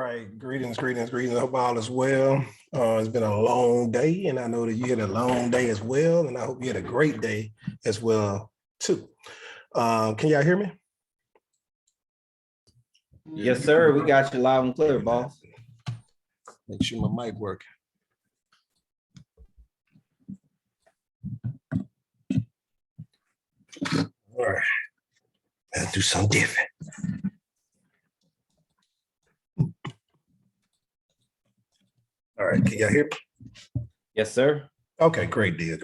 right. Greetings. I hope all is well. It's been a long day, and I know that you had a long day as well, and I hope you had a great day as well, too. Can y'all hear me? Yes, sir. We got you loud and clear, boss. Make sure my mic works. All right. Let's do something different. All right, can y'all hear me? Yes, sir. Okay, great deal.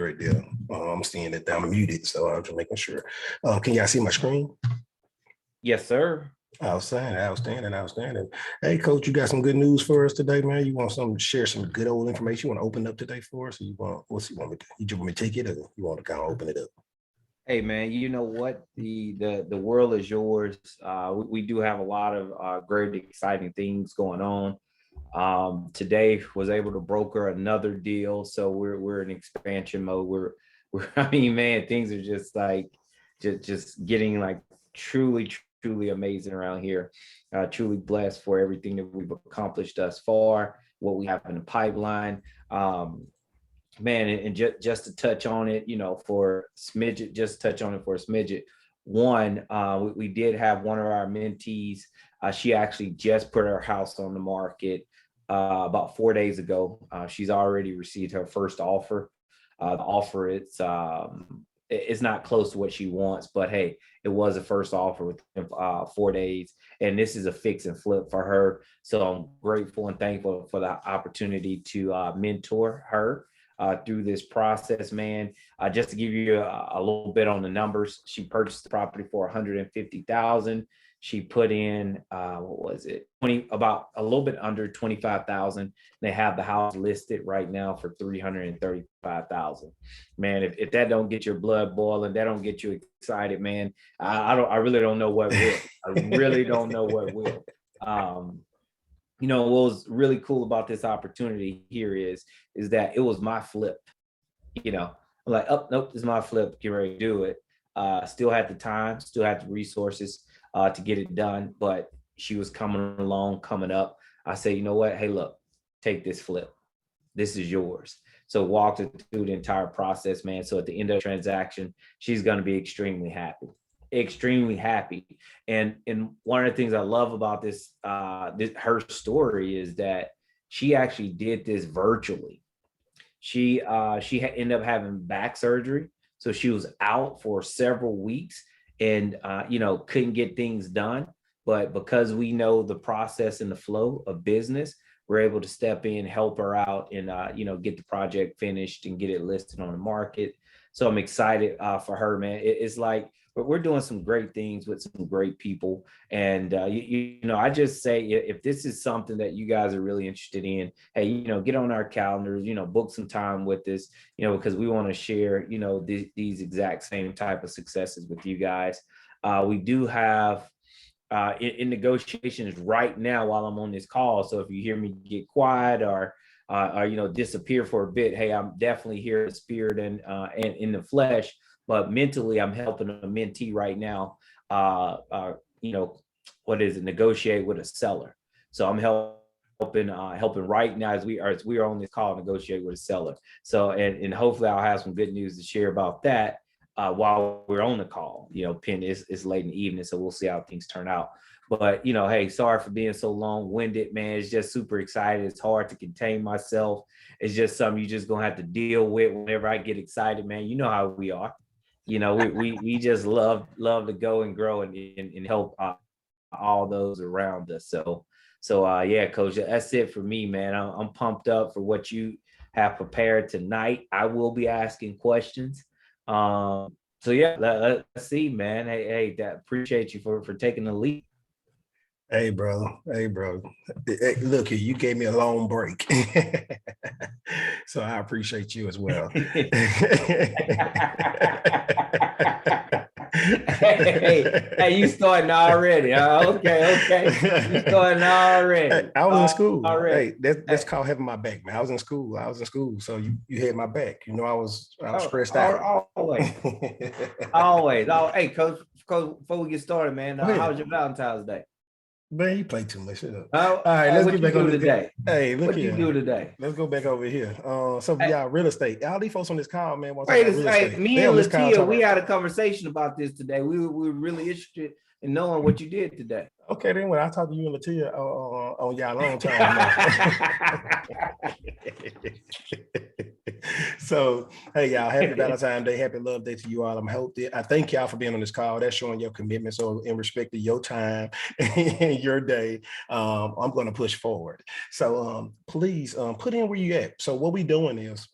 I'm seeing it. I'm muted, so I'm just making sure. Can y'all see my screen? Yes, sir. Outstanding. Hey, Coach, you got some good news for us today, man? You want to share some good old information? You want to open up today for us? Or what's you want me to? You just want me to take it, or you want to kind of open it up? Hey, man, you know what? The world is yours. We do have a lot of great, exciting things going on. Today was able to broker another deal, so we're in expansion mode. We're I mean, man, things are just like just getting like truly amazing around here. Truly blessed for everything that we've accomplished thus far, what we have in the pipeline. Man, and just to touch on it, for smidget, one, we did have one of our mentees. She actually just put her house on the market about 4 days ago. She's already received her first offer. The offer, it's not close to what she wants, but hey, it was a first offer within 4 days, and this is a fix and flip for her. So I'm grateful and thankful for the opportunity to mentor her through this process, man. Just to give you a little bit on the numbers, she purchased the property for $150,000. She put in what was it? About a little bit under 25,000. They have the house listed right now for 335,000. Man, if that don't get your blood boiling, that don't get you excited, man. I really don't know what will. I really don't know what will. What was really cool about this opportunity here is that it was my flip. I'm like, oh, nope, this is my flip. Get ready to do it. Still had the time, still had the resources to get it done, but she was coming up. I said, you know what? Hey, look, take this flip. This is yours. So walked her through the entire process, man. So at the end of the transaction, she's going to be extremely happy. And one of the things I love about this her story is that she actually did this virtually. She ended up having back surgery, so she was out for several weeks and couldn't get things done. But because we know the process and the flow of business, we're able to step in, help her out, and get the project finished and get it listed on the market. So I'm excited for her, man. It's like, but we're doing some great things with some great people. And, I just say, if this is something that you guys are really interested in, hey, get on our calendars, book some time with us, because we want to share, these exact same type of successes with you guys. We do have in negotiations right now while I'm on this call. So if you hear me get quiet or disappear for a bit, hey, I'm definitely here in the spirit and in the flesh. But mentally, I'm helping a mentee right now, negotiate with a seller. So I'm helping right now as we are on this call, negotiate with a seller. So, and hopefully I'll have some good news to share about that while we're on the call. Penn, it's late in the evening, so we'll see how things turn out. But, hey, sorry for being so long-winded, man. It's just super excited. It's hard to contain myself. It's just something you're just going to have to deal with whenever I get excited, man. You know how we are. We just love to go and grow and help all those around us. So yeah, Coach, that's it for me, man. I'm pumped up for what you have prepared tonight. I will be asking questions. So yeah, let's see, man. Hey, appreciate you for taking the lead. Hey, bro. Hey, look here, you gave me a long break. So I appreciate you as well. hey, you starting already. Okay. You starting already. I was in school. Already. Hey, that's called having my back, man. I was in school. So you had my back. I was stressed out. Always. Always. Hey, Coach, before we get started, man, how was your Valentine's Day? Man, you play too much. Shut up. Oh, All right, let's what get you back on do this. today? Hey, look What you do here. today? Let's go back over here. So Hey, yeah, real estate. All these folks on this call, man, want to talk wait, about real hey, estate. me They and on this call Latia, talk we about. had a conversation about this today. We were really interested in knowing what you did today. Okay, then when I talk to you and Latia on y'all long time, man. So hey y'all, happy Valentine's Day, happy love day to you all. I thank y'all for being on this call. That's showing your commitment. So in respect to your time and your day, I'm going to push forward. So please put in where you at. So what we doing is,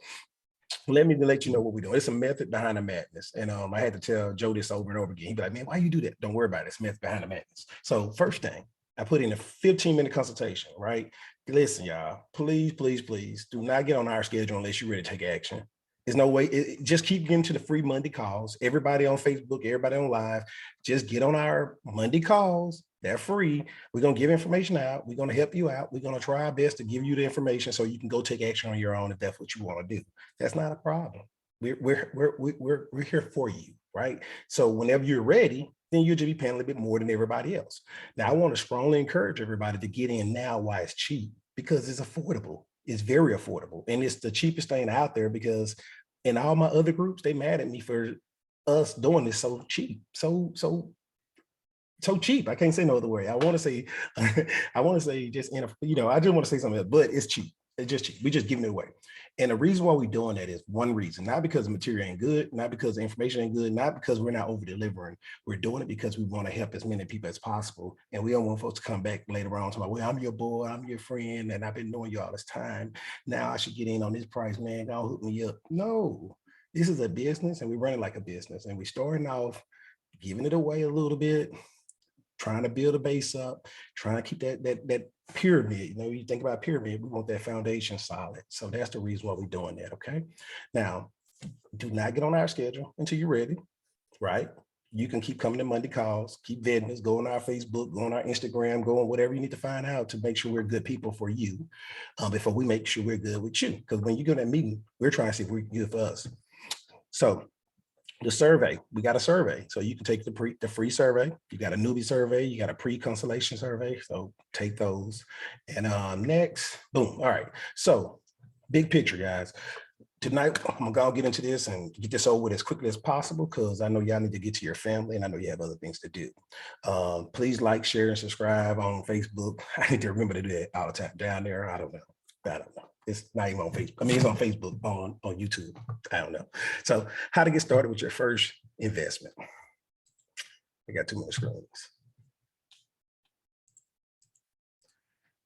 let me let you know what we're doing. It's a method behind the madness. And I had to tell Joe this over and over again. He'd be like, man, why you do that? Don't worry about it. It's method behind the madness. So first thing, I put in a 15-minute consultation, right? Listen, y'all, please, please, please do not get on our schedule unless you're ready to take action. There's no way. Just keep getting to the free Monday calls. Everybody on Facebook, everybody on live, just get on our Monday calls. They're free. We're going to give information out. We're going to help you out. We're going to try our best to give you the information so you can go take action on your own if that's what you want to do. That's not a problem. We're here for you, right? So whenever you're ready, then you'll just be paying a little bit more than everybody else. Now, I want to strongly encourage everybody to get in now while it's cheap, because it's affordable. It's very affordable. And it's the cheapest thing out there, because in all my other groups, they mad at me for us doing this so cheap. So cheap. I can't say no other way. I want to say, just I just want to say something else, but it's cheap. It's just cheap. We just giving it away. And the reason why we're doing that is one reason, not because the material ain't good, not because the information ain't good, not because we're not over delivering. We're doing it because we want to help as many people as possible. And we don't want folks to come back later on to like, well, I'm your boy, I'm your friend, and I've been knowing you all this time. Now I should get in on this price, man. Don't hook me up. No, this is a business, and we run it like a business. And we starting off giving it away a little bit, trying to build a base up, trying to keep that pyramid. You think about pyramid, we want that foundation solid. So that's the reason why we're doing that, okay? Now, do not get on our schedule until you're ready, right? You can keep coming to Monday calls, keep vetting us, go on our Facebook, go on our Instagram, go on whatever you need to find out to make sure we're good people for you before we make sure we're good with you. Because when you go to that meeting, we're trying to see if we're good for us. So the survey, we got a survey. So you can take the free survey. You got a newbie survey, you got a pre-constellation survey. So take those. And next, boom. All right. So big picture, guys. Tonight, I'm gonna get into this and get this over with as quickly as possible, because I know y'all need to get to your family and I know you have other things to do. Please like, share, and subscribe on Facebook. I need to remember to do that all the time down there. I don't know. It's not even on Facebook. I mean, it's on Facebook, on YouTube. I don't know. So how to get started with your first investment. I got too many screens.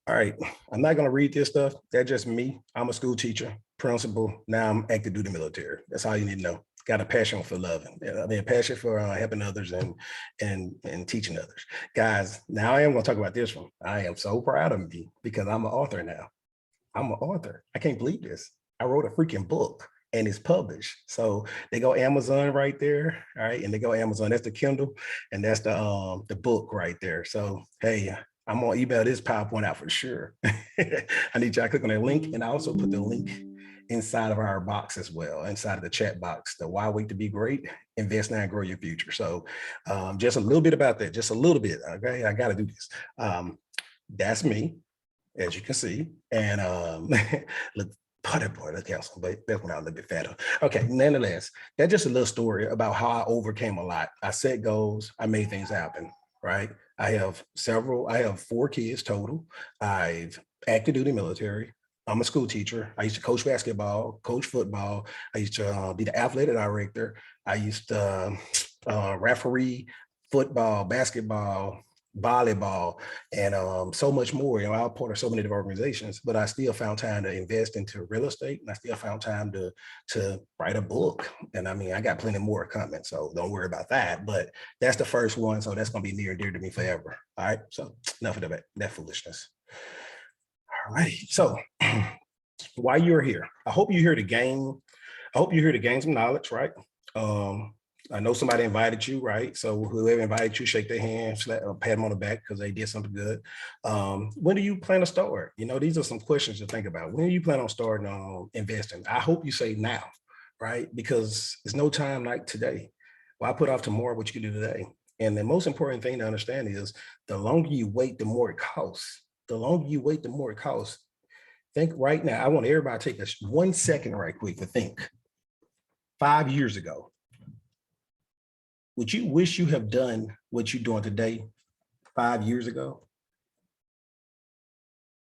All right, I'm not gonna read this stuff. That's just me. I'm a school teacher, principal. Now I'm active duty military. That's all you need to know. Got a passion for loving. I mean, a passion for helping others and teaching others. Guys, now I am gonna talk about this one. I am so proud of me because I'm an author now. I'm an author. I can't believe this. I wrote a freaking book and it's published. So they go Amazon right there. All right. And they go Amazon. That's the Kindle and that's the book right there. So, hey, I'm gonna email this PowerPoint out for sure. I need y'all to click on that link. And I also put the link inside of our box as well, inside of the chat box, the why wait to be great, invest now and grow your future. So just a little bit about that, just a little bit. Okay. I got to do this. That's me, as you can see. And look, boy, look handsome, but that's when I was a little bit fatter. Okay, nonetheless, that's just a little story about how I overcame a lot. I set goals, I made things happen, right? I have 4 kids total. I've active duty military. I'm a school teacher. I used to coach basketball, coach football. I used to be the athletic director. I used to referee football, basketball, volleyball, and so much more. I was part of so many different organizations, but I still found time to invest into real estate, and I still found time to write a book. And I mean, I got plenty more coming, so don't worry about that. But that's the first one, so that's gonna be near and dear to me forever. All right, so enough of that foolishness. All right, so while you're here, I hope you're here to gain. I hope you're here to gain some knowledge, right? I know somebody invited you, right? So whoever invited you, shake their hand, pat them on the back because they did something good. When do you plan to start? These are some questions to think about. When do you plan on starting investing? I hope you say now, right? Because there's no time like today. Why put off tomorrow what you can do today? And the most important thing to understand is the longer you wait, the more it costs. The longer you wait, the more it costs. Think right now. I want everybody to take this 1 second right quick to think. 5 years ago, would you wish you have done what you're doing today 5 years ago?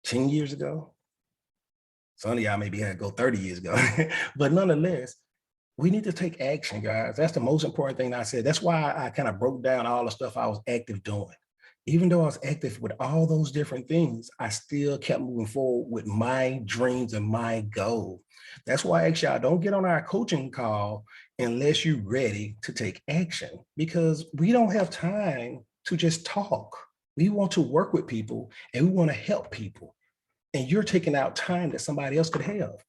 10 years ago? Some of y'all maybe had to go 30 years ago, but nonetheless, we need to take action, guys. That's the most important thing I said. That's why I kind of broke down all the stuff I was active doing. Even though I was active with all those different things, I still kept moving forward with my dreams and my goal. That's why I ask y'all, don't get on our coaching call unless you're ready to take action, because we don't have time to just talk. We want to work with people and we want to help people. And you're taking out time that somebody else could have.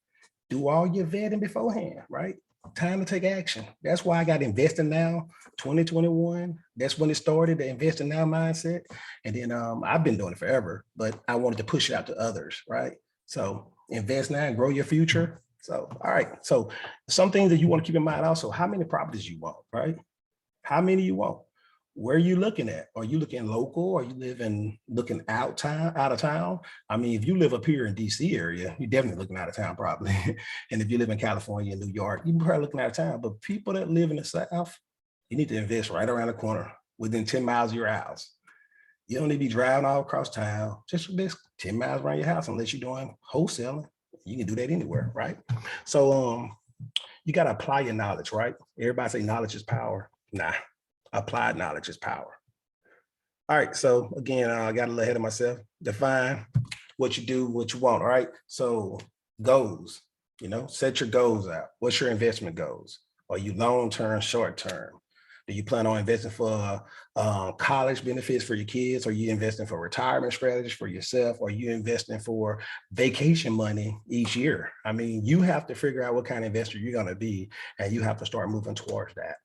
Do all your vetting beforehand, right? Time to take action. That's why I got Investing Now 2021. That's when it started, the Investing Now mindset. And then I've been doing it forever, but I wanted to push it out to others, right? So invest now and grow your future. So, all right. So some things that you want to keep in mind also, how many properties you want, right? How many you want? Where are you looking at? Are you looking local? Are you looking out of town? I mean, if you live up here in DC area, you're definitely looking out of town probably. And if you live in California, New York, you're probably looking out of town. But people that live in the South, you need to invest right around the corner within 10 miles of your house. You don't need to be driving all across town. Just invest 10 miles around your house unless you're doing wholesaling. You can do that anywhere, right? So you got to apply your knowledge, right? Everybody say knowledge is power. Nah. Applied knowledge is power. All right, so again, I got a little ahead of myself. Define what you do, what you want, all right? So goals, set your goals out. What's your investment goals? Are you long-term, short-term? Do you plan on investing for college benefits for your kids? Are you investing for retirement strategies for yourself? Are you investing for vacation money each year? I mean, you have to figure out what kind of investor you're gonna be, and you have to start moving towards that.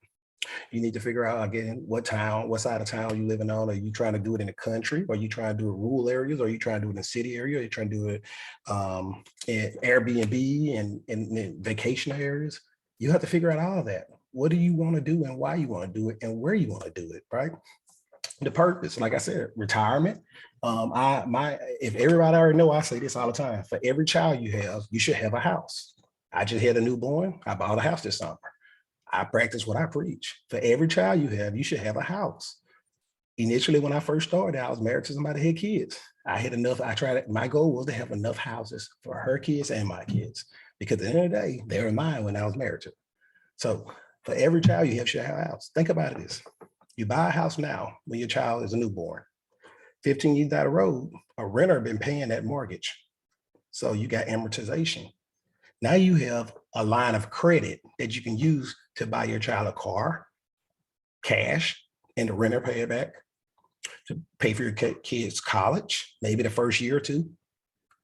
You need to figure out, again, what side of town you living on. Are you trying to do it in the country? Are you trying to do it in rural areas? Are you trying to do it in the city area? Are you trying to do it in Airbnb and in vacation areas? You have to figure out all of that. What do you want to do and why you want to do it and where you want to do it, right? The purpose, like I said, retirement. If everybody already know, I say this all the time. For every child you have, you should have a house. I just had a newborn. I bought a house this summer. I practice what I preach. For every child you have, you should have a house. Initially, when I first started, I was married to somebody who had kids. I had enough. My goal was to have enough houses for her kids and my kids, because at the end of the day, they were mine when I was married to. So for every child you have, should have a house. Think about this. You buy a house now when your child is a newborn. 15 years down the road, a renter been paying that mortgage. So you got amortization. Now you have a line of credit that you can use to buy your child a car, cash, and the renter pay it back, to pay for your kids' college, maybe the first year or two.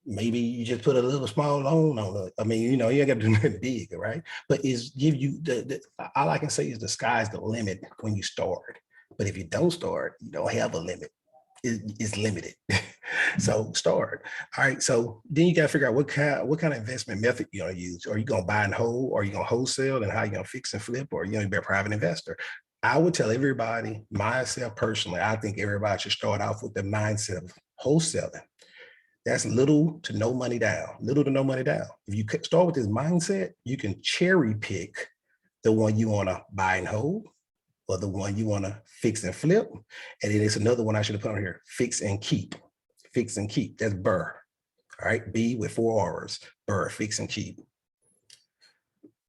Maybe you just put a little small loan on it. I mean, you ain't got to do nothing big, right? But it's give you all I can say is the sky's the limit when you start. But if you don't start, you don't have a limit. It's limited. So start. All right. So then you got to figure out what kind of investment method you're going to use. Are you going to buy and hold? Or are you going to wholesale? And how you going to fix and flip? Or are you going to be a private investor? I would tell everybody, myself personally, I think everybody should start off with the mindset of wholesaling. That's little to no money down. Little to no money down. If you start with this mindset, you can cherry pick the one you want to buy and hold, or the one you want to fix and flip. And then it's another one I should have put on here, fix and keep. Fix and keep. That's BRRRR. All right, B with 4 R's. BRRRR, fix and keep.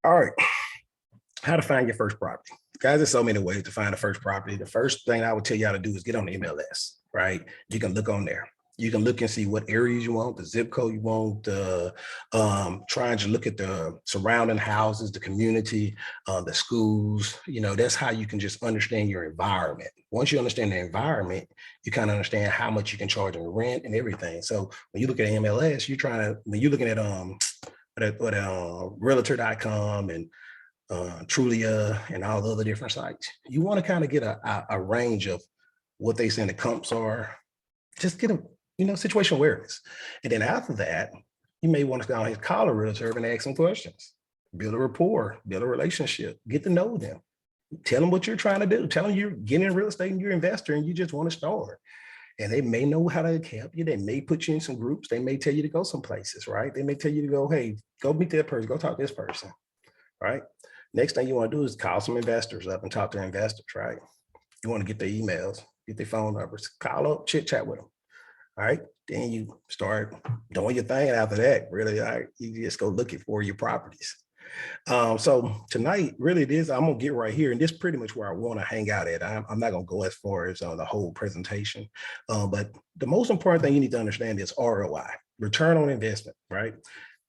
All right, how to find your first property. Guys, there's so many ways to find the first property. The first thing I would tell y'all to do is get on the MLS, right? You can look on there. You can look and see what areas you want, the zip code you want, trying to look at the surrounding houses, the community, the schools. That's how you can just understand your environment. Once you understand the environment, you kind of understand how much you can charge in rent and everything. So when you look at MLS, when you're looking at realtor.com and Trulia and all the other different sites, you want to kind of get a range of what they say the comps are. Just get a situational awareness. And then after that, you may want to go ahead and call a realtor and ask some questions, build a rapport, build a relationship, get to know them. Tell them what you're trying to do. Tell them you're getting in real estate and you're an investor and you just want to start. And they may know how to help you. They may put you in some groups. They may tell you to go some places, right? They may tell you to go, hey, go meet that person, go talk to this person, right? Next thing you want to do is call some investors up and talk to investors, right? You want to get their emails, get their phone numbers, call up, chit chat with them. All right. Then you start doing your thing after that. Really, you just go looking for your properties. So tonight, really, it is. I'm gonna get right here, and this is pretty much where I want to hang out at. I'm not gonna go as far as the whole presentation, but the most important thing you need to understand is ROI, return on investment, right?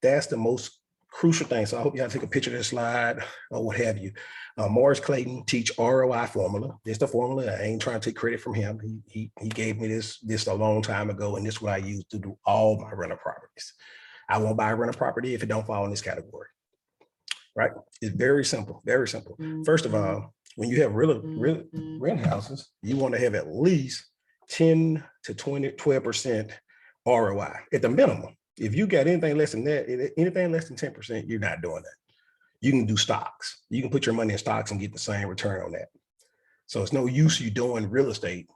That's the most crucial thing. So I hope y'all take a picture of this slide or what have you. Morris Clayton teach ROI formula. This the formula. I ain't trying to take credit from him. He gave me this a long time ago, and this is what I use to do all my rental properties. I won't buy a rental property if it don't fall in this category. Right? It's very simple, very simple. First of all, when you have real rent houses, you want to have at least 10 to 12% ROI at the minimum. If you got anything less than that, anything less than 10%, you're not doing that. You can do stocks. You can put your money in stocks and get the same return on that. So it's no use you doing real estate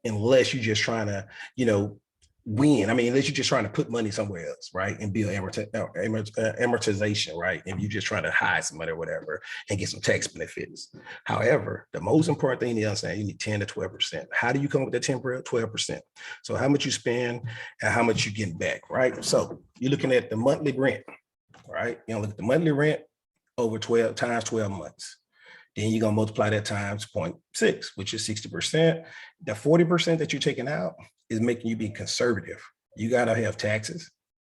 unless you're just trying to, win. I mean, unless you're just trying to put money somewhere else, right? And build amortization, right? And you're just trying to hide some money or whatever and get some tax benefits. However, the most important thing you understand, you need 10 to 12%. How do you come up with that 10, 12%? So how much you spend and how much you get back, right? So you're looking at the monthly rent, right? Look at the monthly rent over 12 times 12 months. Then you're gonna multiply that times 0.6, which is 60%. The 40% that you're taking out is making you be conservative. You gotta have taxes,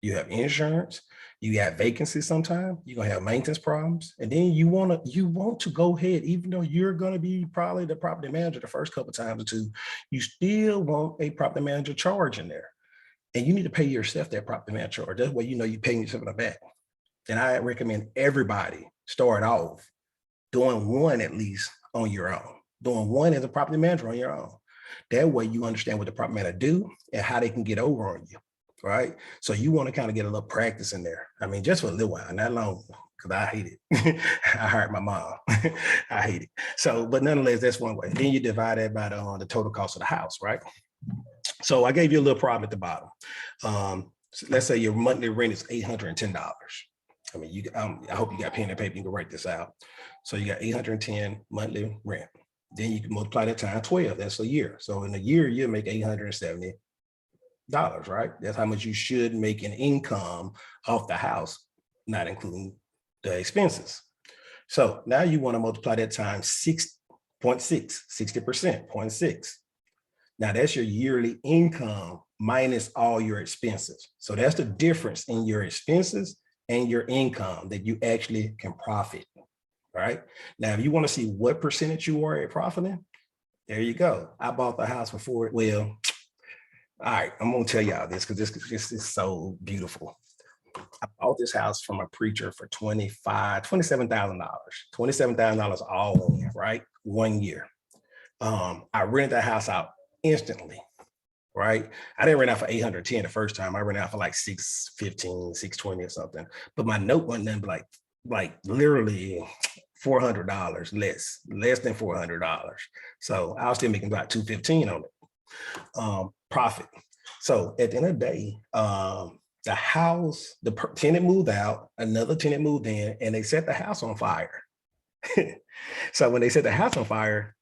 you have insurance, you got vacancies sometimes, you're gonna have maintenance problems. And then you want to go ahead, even though you're gonna be probably the property manager the first couple of times or two, you still want a property manager charge in there. And you need to pay yourself that property manager charge. That way you're paying yourself in the back. And I recommend everybody start off doing one at least on your own, doing one as a property manager on your own. That way you understand what the property manager do and how they can get over on you, right? So you want to kind of get a little practice in there. I mean, just for a little while, not long, because I hate it. I hired my mom. I hate it. So, but nonetheless, that's one way. Then you divide that by the total cost of the house, right? So I gave you a little problem at the bottom. So let's say your monthly rent is $810. I mean, I hope you got pen and paper, you can write this out. So you got 810 monthly rent. Then you can multiply that times 12, that's a year. So in a year, you'll make $870, right? That's how much you should make in income off the house, not including the expenses. So now you want to multiply that times 6.6, 60%, 0.6. Now that's your yearly income minus all your expenses. So that's the difference in your expenses and your income that you actually can profit, right? Now, if you want to see what percentage you are at profiting, there you go. I bought the house before it. Well, all right, I'm going to tell y'all this because this is so beautiful. I bought this house from a preacher for $27,000, $27,000 all in, right? 1 year. I rented that house out instantly. Right? I didn't rent out for 810 the first time. I rented out for like 615, 620 or something. But my note wasn't nothing but like literally $400 less than $400. So I was still making about $215 on it. Profit. So at the end of the day, the house, the tenant moved out, another tenant moved in, and they set the house on fire. So when they set the house on fire,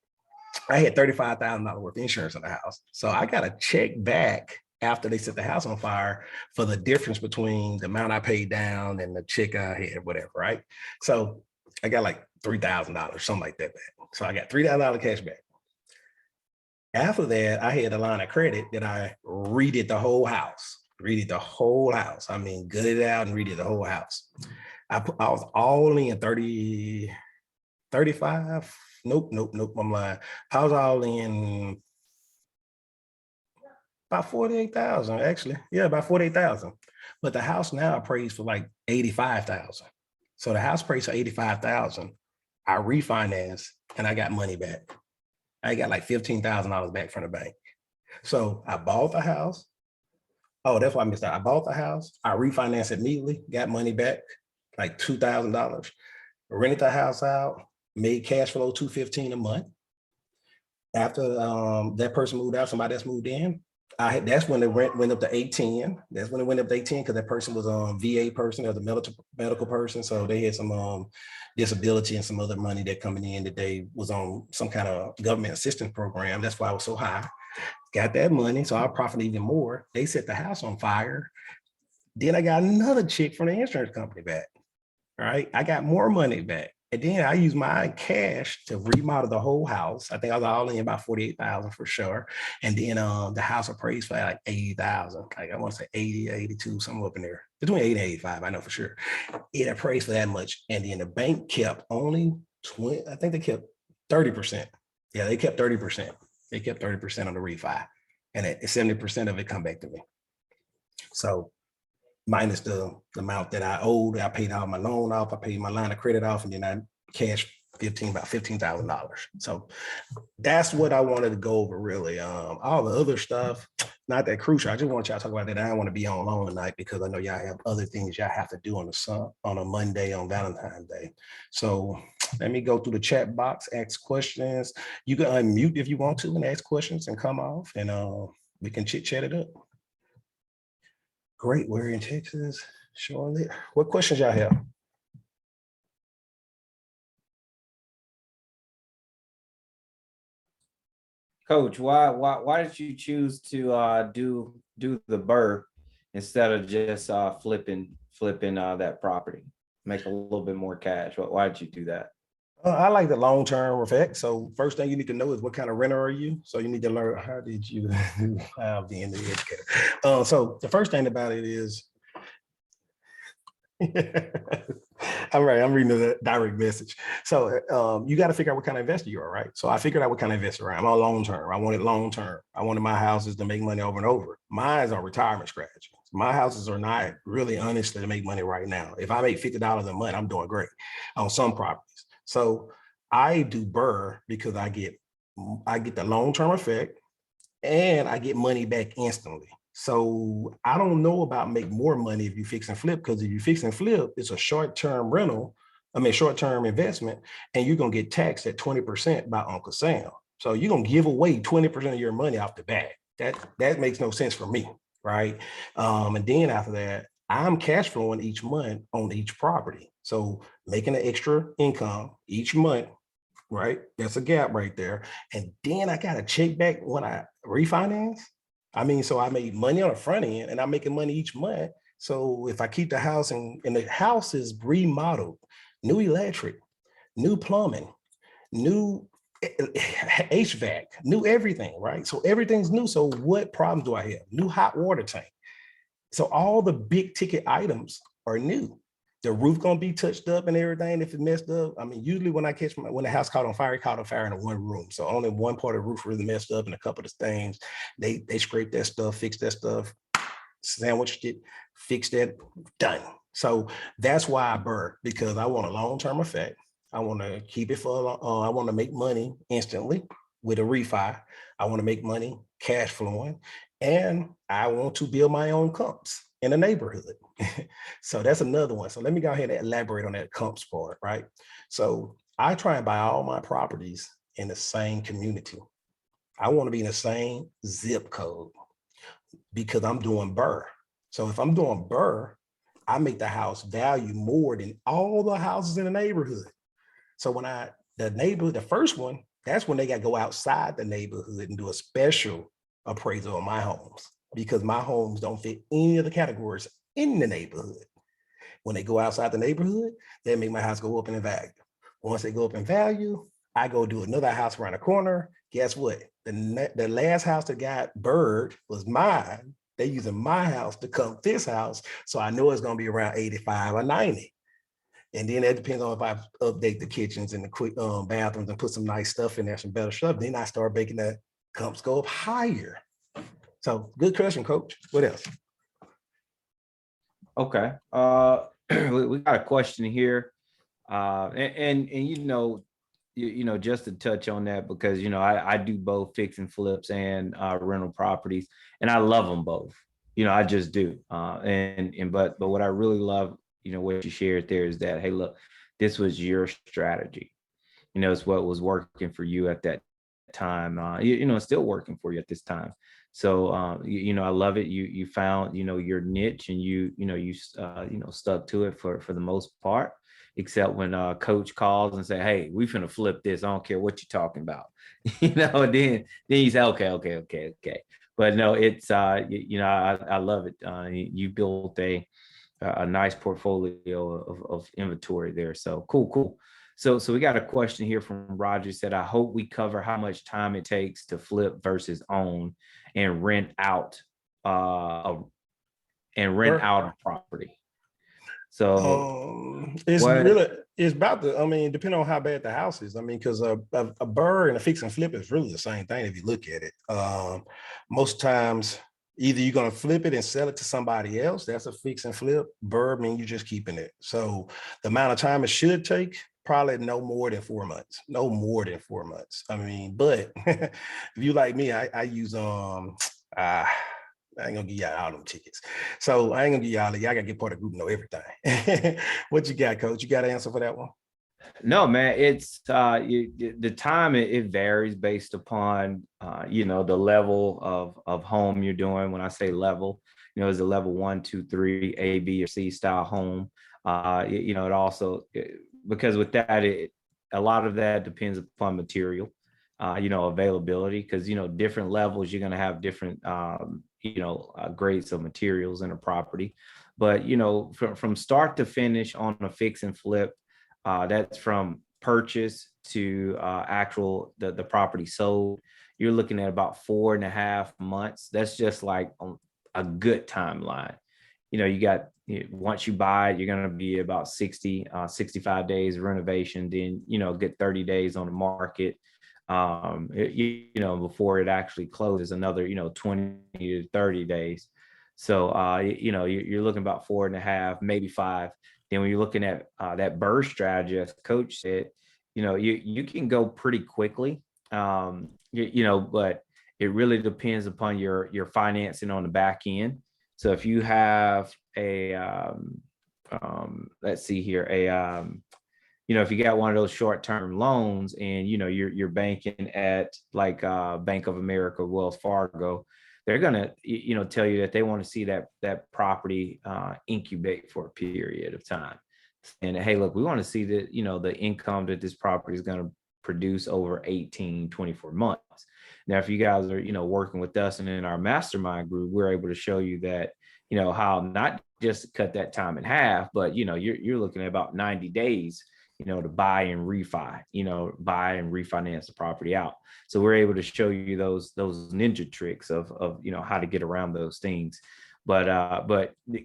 I had $35,000 worth of insurance on the house. So I got a check back after they set the house on fire for the difference between the amount I paid down and the check I had, whatever, right? So I got like $3,000, something like that back. So I got $3,000 cash back. After that, I had a line of credit that I redid the whole house. I mean, gutted it out and redid the whole house. I was all in 35. Nope, I'm lying. I was all in about 48,000, actually. Yeah, about 48,000. But the house now appraised for like 85,000. So the house priced for 85,000. I refinanced and I got money back. I got like $15,000 back from the bank. So I bought the house. Oh, that's why I missed out. I bought the house. I refinanced immediately, got money back, like $2,000. Rented the house out. made cash flow 215 a month. After that person moved out, somebody else moved in. That's when the rent went up to 810. That's when it went up to 810 because that person was a VA person or the medical person. So they had some disability and some other money that coming in that they was on some kind of government assistance program. That's why it was so high. Got that money, so I profit even more. They set the house on fire. Then I got another check from the insurance company back. Right, I got more money back. And then I used my cash to remodel the whole house. I think I was all in about 48,000 for sure. And then the house appraised for like 80,000. Like I want to say 80, 82, somewhere up in there. Between 80 and 85, I know for sure. It appraised for that much. And then the bank kept only 20, I think they kept 30%. Yeah, they kept 30%. They kept 30% on the refi. And 70% of it come back to me. So minus the amount that I owed, I paid all my loan off, I paid my line of credit off, and then I cashed about $15,000. So that's what I wanted to go over really. All the other stuff, not that crucial. I just want y'all to talk about that. I don't want to be on long tonight because I know y'all have other things y'all have to do on a Monday on Valentine's Day. So let me go through the chat box, ask questions. You can unmute if you want to and ask questions and come off, and we can chit chat it up. Great, we're in Texas, Charlotte. What questions y'all have? Coach, why did you choose to do the BRRRR instead of just flipping that property, make a little bit more cash? Why did you do that? I like the long-term effect. So first thing you need to know is what kind of renter are you? So you need to learn how did you be in the educator. So the first thing about it is, all right, I'm reading the direct message. So you got to figure out what kind of investor you are, right? So I figured out what kind of investor I am. I'm long-term. I wanted long-term. I wanted my houses to make money over and over. Mine are retirement strategies. My houses are not really honestly to make money right now. If I make $50 a month, I'm doing great on some properties. So I do BRRRR because I get the long-term effect and I get money back instantly. So I don't know about make more money if you fix and flip, because if you fix and flip, it's a short-term rental, short-term investment, and you're gonna get taxed at 20% by Uncle Sam. So you're gonna give away 20% of your money off the bat. That makes no sense for me, right? And then after that, I'm cash flowing each month on each property. So making an extra income each month, right? That's a gap right there. And then I got to check back when I refinance. So I made money on the front end and I'm making money each month. So if I keep the house and the house is remodeled, new electric, new plumbing, new HVAC, new everything, right? So everything's new. So what problems do I have? New hot water tank. So all the big ticket items are new. The roof gonna be touched up and everything if it messed up. Usually when when the house caught on fire, it caught on fire in one room. So only one part of the roof really messed up and a couple of things. They scraped that stuff, fixed that stuff, sandwiched it, fixed that, done. So that's why I BRRRR, because I want a long-term effect. I want to keep it for, I want to make money instantly with a refi. I want to make money cash flowing, and I want to build my own comps in a neighborhood. So that's another one. So let me go ahead and elaborate on that comps part, right? So I try and buy all my properties in the same community. I want to be in the same zip code because I'm doing BRRRR. So if I'm doing BRRRR, I make the house value more than all the houses in the neighborhood. So when the first one, that's when they got to go outside the neighborhood and do a special appraisal on my homes, because my homes don't fit any of the categories in the neighborhood. When they go outside the neighborhood, they make my house go up in value. Once they go up in value, I go do another house around the corner. Guess what? The last house that got BRRRR'd was mine. They using my house to comp this house. So I know it's going to be around 85 or 90. And then that depends on if I update the kitchens and the quick bathrooms and put some nice stuff in there, some better stuff. Then I start making the comps go up higher. So good question, Coach. What else? Okay. We got a question here. And just to touch on that, because I do both fix and flips and rental properties, and I love them both. I just do. But what I really love, what you shared there is that, hey, look, this was your strategy. it's what was working for you at that time. It's still working for you at this time. So, I love it. You found, your niche, and you stuck to it for the most part, except when coach calls and say, "Hey, we finna flip this. I don't care what you're talking about." Then you say, "Okay." But no, it's I love it. You built a nice portfolio of inventory there. So cool. So we got a question here from Roger. Said, I hope we cover how much time it takes to flip versus own and rent out a property. So It's what? really, it's about the, I mean, depending on how bad the house is. I mean, because a burr and a fix and flip is really the same thing if you look at it. Most times, either you're going to flip it and sell it to somebody else. That's a fix and flip. Burr, I mean, you're just keeping it. So the amount of time it should take, probably no more than 4 months. No more than 4 months. I mean, but if you like me, I use I ain't gonna give y'all all them tickets. So I ain't gonna give y'all gotta get part of the group, know everything. What you got, coach? You got an answer for that one? No, man, it's the time, it varies based upon the level of home you're doing. When I say level, is a level 1, 2, 3, A, B, or C style home. It also, because with that, a lot of that depends upon material, availability, because different levels, you're going to have different grades of materials in a property. But from start to finish on a fix and flip, that's from purchase to actual the property sold, you're looking at about 4.5 months. That's just like a good timeline. You got, once you buy it, you're going to be about 65 days of renovation, then get 30 days on the market, before it actually closes, another 20 to 30 days. So you're looking about 4.5, maybe 5. Then when you're looking at that burr strategy, as coach said, you can go pretty quickly, but it really depends upon your financing on the back end. So if you have let's see here, if you got one of those short-term loans and you're banking at like Bank of America, Wells Fargo, they're gonna tell you that they want to see that property incubate for a period of time, and hey, look, we want to see that the income that this property is going to produce over 18-24 months. Now, if you guys are working with us and in our mastermind group, we're able to show you that how not just cut that time in half, but you're looking at about 90 days to buy and refinance the property out. So we're able to show you those ninja tricks of how to get around those things. But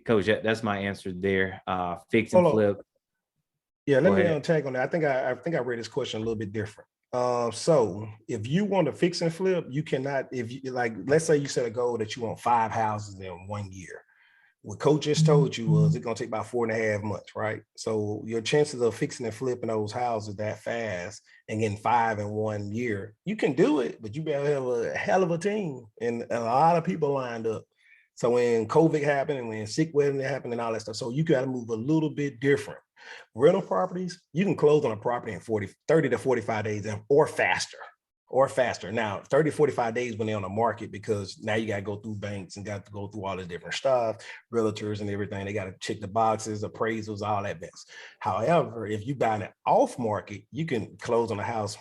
coach, that's my answer there. Fix and flip. Yeah, let me tag on that. I think I read this question a little bit different. So if you want to fix and flip, you cannot, if you like, let's say you set a goal that you want 5 houses in 1 year. What coach just told you was it's gonna take about 4.5 months, right? So your chances of fixing and flipping those houses that fast and getting 5 in 1 year, you can do it, but you better have a hell of a team and a lot of people lined up. So when COVID happened and when sick wedding happened and all that stuff, so you got to move a little bit different. Rental properties, you can close on a property in 30 to 45 days or faster. Now, 30 to 45 days when they're on the market, because now you got to go through banks and got to go through all the different stuff, realtors and everything. They got to check the boxes, appraisals, all that mess. However, if you buy it off market, you can close on a house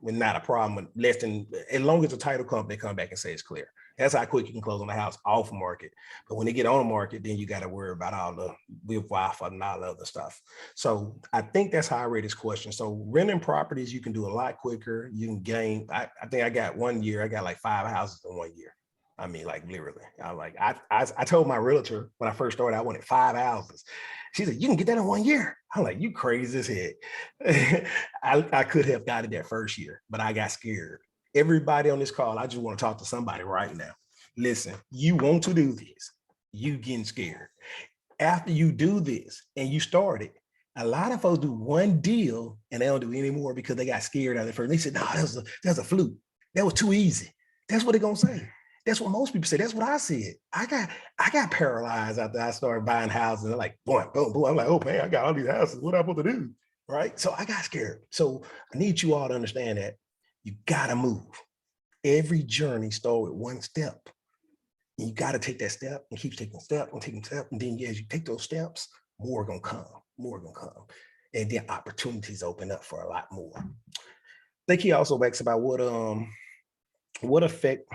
with not a problem with less than, as long as the title company come back and say it's clear. That's how quick you can close on the house off market. But when they get on the market, then you got to worry about all the Wi-Fi and all the other stuff. So I think that's how I read this question. So renting properties, you can do a lot quicker. You can gain. I think I got 1 year. I got like 5 houses in 1 year. I mean, like literally. I told my realtor when I first started, I wanted 5 houses. She said, "You can get that in 1 year." I'm like, "You crazy as heck." I could have got it that first year, but I got scared. Everybody on this call, I just want to talk to somebody right now. Listen, you want to do this, you getting scared. After you do this and you start it, a lot of folks do one deal and they don't do any more because they got scared out of it first. They said, "No, that was a fluke. That was too easy." That's what they're gonna say. That's what most people say. That's what I said. I got paralyzed after I started buying houses. They're like, boom, boom, boom. I'm like, "Oh man, I got all these houses. What am I supposed to do?" right? So I got scared. So I need you all to understand that you gotta move. Every journey starts with one step. And you gotta take that step and keep taking step and taking step. And then as you take those steps, more gonna come, more gonna come. And then opportunities open up for a lot more. I think he also asks about what effect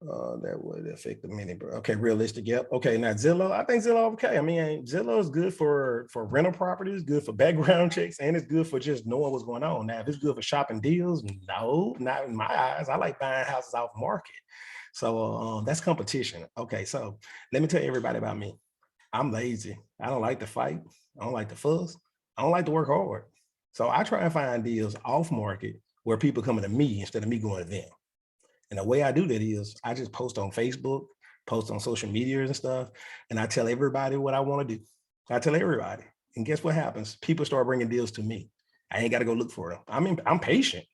that would affect the mini, bro. Okay, realistic. Yep. Okay, now Zillow. I think Zillow. Okay, I mean Zillow is good for rental properties, good for background checks, and it's good for just knowing what's going on. Now, if it's good for shopping deals, no, not in my eyes. I like buying houses off market. So that's competition. Okay, so let me tell everybody about me. I'm lazy. I don't like to fight. I don't like to fuss. I don't like to work hard. So I try and find deals off market where people coming to me instead of me going to them. And the way I do that is I just post on Facebook, post on social media and stuff, and I tell everybody what I want to do. I tell everybody. And guess what happens? People start bringing deals to me. I ain't got to go look for them. I mean, I'm patient.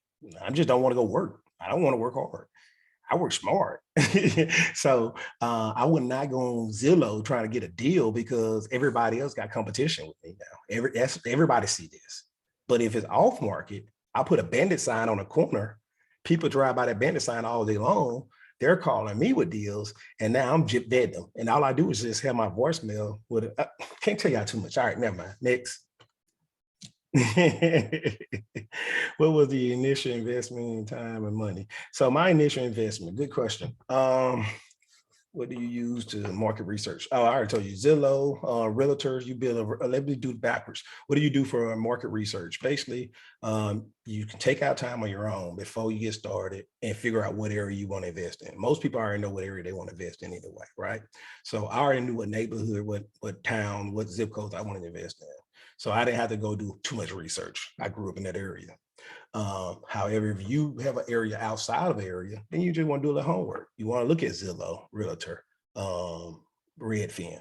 I just don't want to go work. I don't want to work hard. I work smart. So I would not go on Zillow trying to get a deal because everybody else got competition with me now. Everybody see this. But if it's off market, I put a bandit sign on a corner. People drive by that bandit sign all day long. They're calling me with deals, and now I'm jip dead them. And all I do is just have my voicemail with it. Can't tell y'all too much. All right, never mind. Next. What was the initial investment in time and money? So my initial investment, good question. What do you use to market research? Oh, I already told you, Zillow, realtors, you build let me do it backwards. What do you do for market research? Basically, you can take out time on your own before you get started and figure out what area you want to invest in. Most people already know what area they want to invest in either way, right? So I already knew what neighborhood, what town, what zip codes I wanted to invest in. So I didn't have to go do too much research. I grew up in that area. However, if you have an area outside of an area, then you just want to do a little homework. You want to look at Zillow, Realtor, Redfin,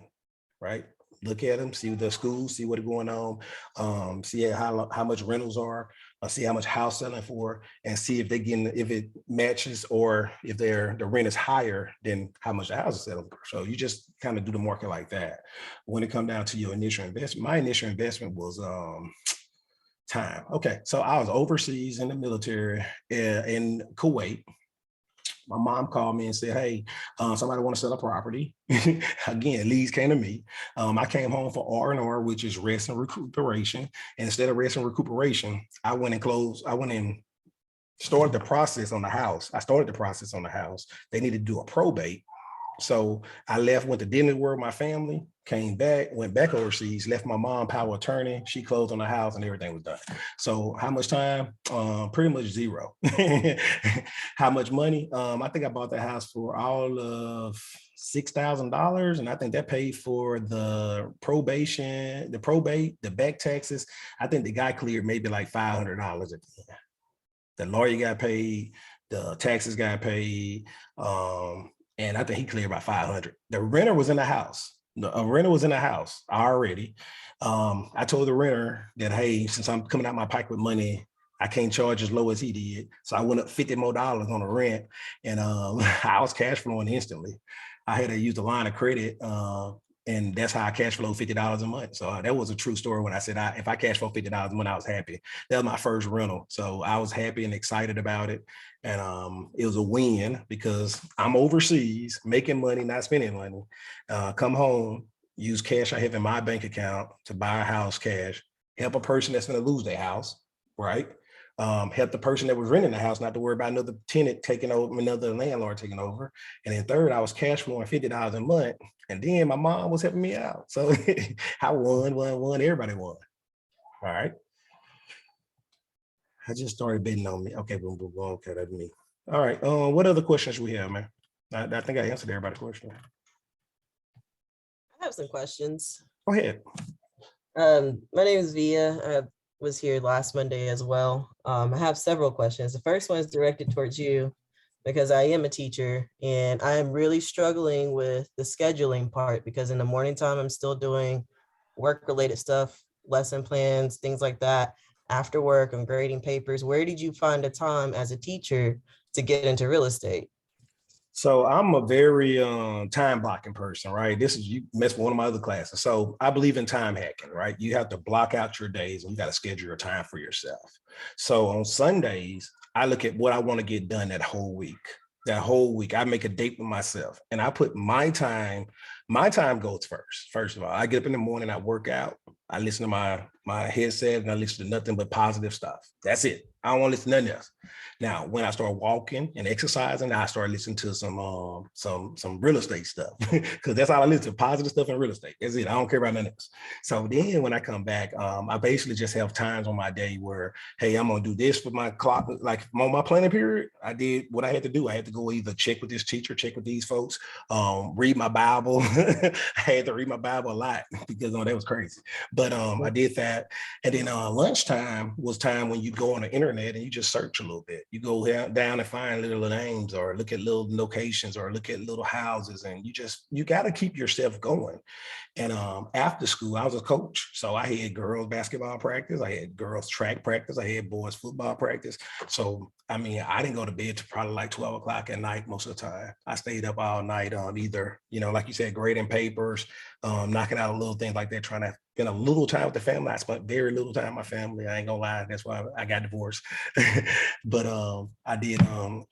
right? Look at them, see the schools, see what's going on, see how much rentals are, see how much house selling for, and see if if it matches or if the rent is higher than how much the house is selling for. So you just kind of do the market like that. When it comes down to your initial investment, my initial investment was time. Okay, so I was overseas in the military in Kuwait. My mom called me and said, hey, somebody want to sell a property. Again, leads came to me. I came home for R&R, which is rest and recuperation. And instead of rest and recuperation, I went and started the process on the house. I started the process on the house. They needed to do a probate. So I left, went to dinner with my family, came back, went back overseas, left my mom power attorney. She closed on the house and everything was done. So how much time? Pretty much zero. How much money? I think I bought the house for all of $6,000. And I think that paid for the probation, the probate, the back taxes. I think the guy cleared maybe like $500 at the end. The lawyer got paid, the taxes got paid. And I think he cleared about 500. The renter was in the house. A renter was in the house already. I told the renter that, hey, since I'm coming out my pocket with money, I can't charge as low as he did. So I went up $50 more on the rent, and I was cash flowing instantly. I had to use the line of credit, and that's how I cash flow $50 a month. So that was a true story when I said, if I cash flow $50 a month, I was happy. That was my first rental. So I was happy and excited about it. And it was a win because I'm overseas, making money, not spending money. Come home, use cash I have in my bank account to buy a house cash, help a person that's going to lose their house, right? Help the person that was renting the house not to worry about another tenant taking over, another landlord taking over. And then third, I was cash flowing $50 a month. And then my mom was helping me out. So I won, everybody won. All right. I just started betting on me. Okay, boom, boom, boom. Okay, that's me. All right. What other questions we have, man? I think I answered everybody's question. I have some questions. Go ahead. My name is Via. I was here last Monday as well. I have several questions. The first one is directed towards you because I am a teacher and I am really struggling with the scheduling part because in the morning time, I'm still doing work-related stuff, lesson plans, things like that. After work, I'm grading papers. Where did you find the time as a teacher to get into real estate? So I'm a very time blocking person, right? This is you mess with one of my other classes. So I believe in time hacking, right? You have to block out your days and you got to schedule your time for yourself. So on Sundays, I look at what I want to get done that whole week. That whole week, I make a date with myself and I put my time goes first. First of all, I get up in the morning, I work out, I listen to my headset and I listen to nothing but positive stuff. That's it. I don't want to listen to nothing else. Now, when I start walking and exercising, I start listening to some real estate stuff because that's all I listen to, positive stuff and real estate. That's it. I don't care about nothing else. So then when I come back, I basically just have times on my day where, hey, I'm gonna do this for my clock. Like on my planning period, I did what I had to do. I had to go either check with this teacher, check with these folks, read my Bible. I had to read my Bible a lot because that was crazy. But I did that. And then lunchtime was time when you go on the internet and you just search a little bit. You go down and find little names or look at little locations or look at little houses, and you got to keep yourself going. And after school, I was a coach. So I had girls basketball practice, I had girls track practice, I had boys football practice. So, I mean, I didn't go to bed till probably like 12 o'clock at night most of the time. I stayed up all night on either, like you said, grading papers, knocking out little things like that, trying to spend a little time with the family. I spent very little time with my family. I ain't gonna lie. That's why I got divorced. But I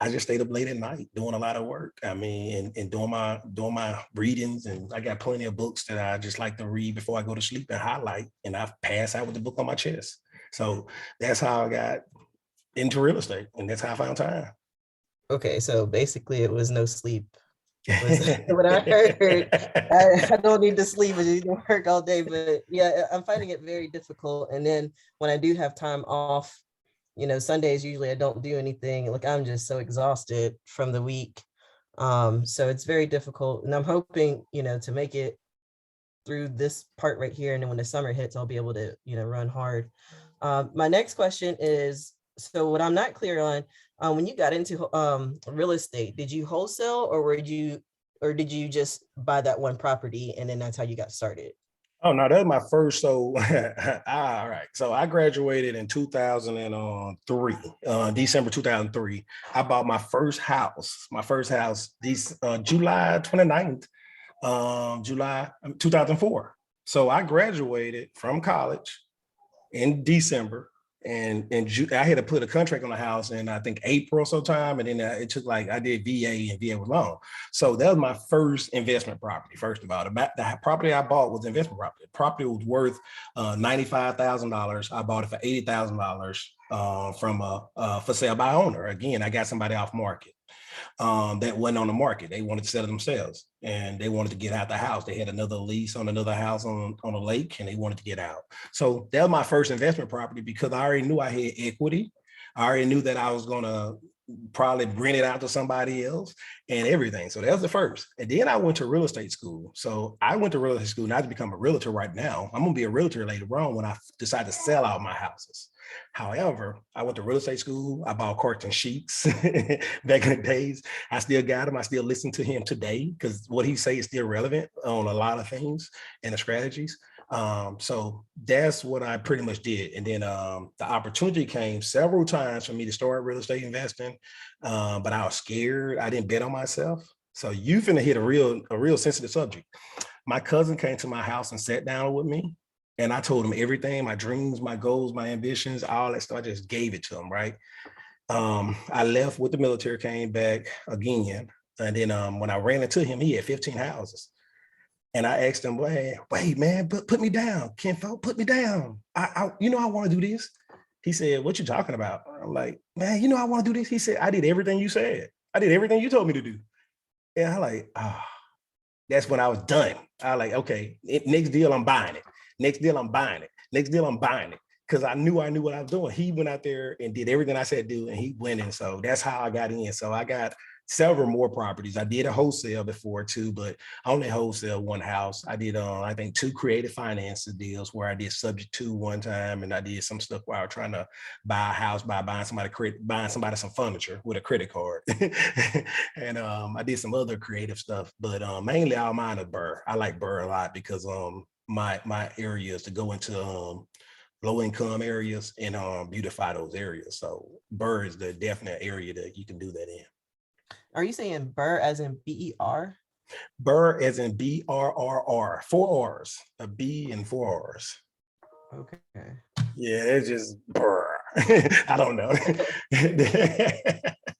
just stayed up late at night doing a lot of work. I mean, and doing my readings, and I got plenty of books that I just like to read before I go to sleep and highlight, and I pass out with the book on my chest. So that's how I got into real estate, and that's how I found time. Okay, so basically it was no sleep. Was what I heard. I don't need to sleep, I need to work all day. But yeah, I'm finding it very difficult. And then when I do have time off, Sundays usually I don't do anything. Like I'm just so exhausted from the week. So it's very difficult. And I'm hoping, to make it through this part right here. And then when the summer hits, I'll be able to, run hard. My next question is, so what I'm not clear on, when you got into real estate, did you wholesale or did you just buy that one property and then that's how you got started? Oh no, that was my first. So all right. So I graduated in 2003, December 2003. I bought my first house. This July 29th, July 2004. So I graduated from college in December, and I had to put a contract on the house in I think April sometime, and then it took I did VA, and VA was long. So that was my first investment property. First of all, the property I bought was investment property. The property was worth $95,000. I bought it for $80,000 from a for sale by owner. Again, I got somebody off market. That wasn't on the market. They wanted to sell it themselves, and they wanted to get out the house. They had another lease on another house on a lake, and they wanted to get out. So that was my first investment property because I already knew I had equity. I already knew that I was going to probably rent it out to somebody else and everything. So that was the first. And then I went to real estate school. So I went to real estate school not to become a realtor right now. I'm going to be a realtor later on when I decide to sell out my houses. However, I went to real estate school. I bought carton sheets back in the days. I still got him. I still listen to him today because what he say is still relevant on a lot of things and the strategies. So that's what I pretty much did. And then the opportunity came several times for me to start real estate investing, but I was scared. I didn't bet on myself. So you finna hit a real sensitive subject. My cousin came to my house and sat down with me, and I told him everything, my dreams, my goals, my ambitions, all that stuff. I just gave it to him, right? I left with the military, came back again. And then when I ran into him, he had 15 houses. And I asked him, wait, man, put me down. Kinfolk, put me down. I want to do this. He said, what you talking about? I'm like, man, I want to do this. He said, I did everything you said. I did everything you told me to do. And I'm like, that's when I was done. I was like, okay, next deal, I'm buying it. Next deal, I'm buying it. Next deal, I'm buying it. Because I knew what I was doing. He went out there and did everything I said do, and he went in. So that's how I got in. So I got several more properties. I did a wholesale before too, but I only wholesale one house. I did, I think 2 creative finance deals where I did subject to one time, and I did some stuff where I was trying to buy a house by buying somebody some furniture with a credit card. And I did some other creative stuff, but mainly all mine are Burr. I like Burr a lot because my area is to go into low income areas and beautify those areas. So Burr is the definite area that you can do that in. Are you saying Burr as in BER? Burr as in BRRR, 4 R's, a B and 4 R's. Okay. Yeah, it's just Burr. I don't know.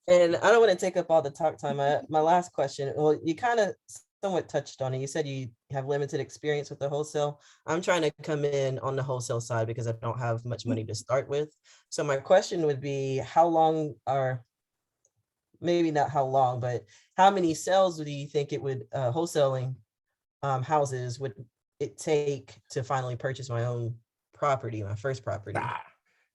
And I don't want to take up all the talk time. My last question, well, you kind of somewhat touched on it. You said you have limited experience with the wholesale. I'm trying to come in on the wholesale side because I don't have much money to start with. So my question would be, how long are, maybe not how long, but how many sales do you think it would, wholesaling houses would it take to finally purchase my own property, my first property? Nah,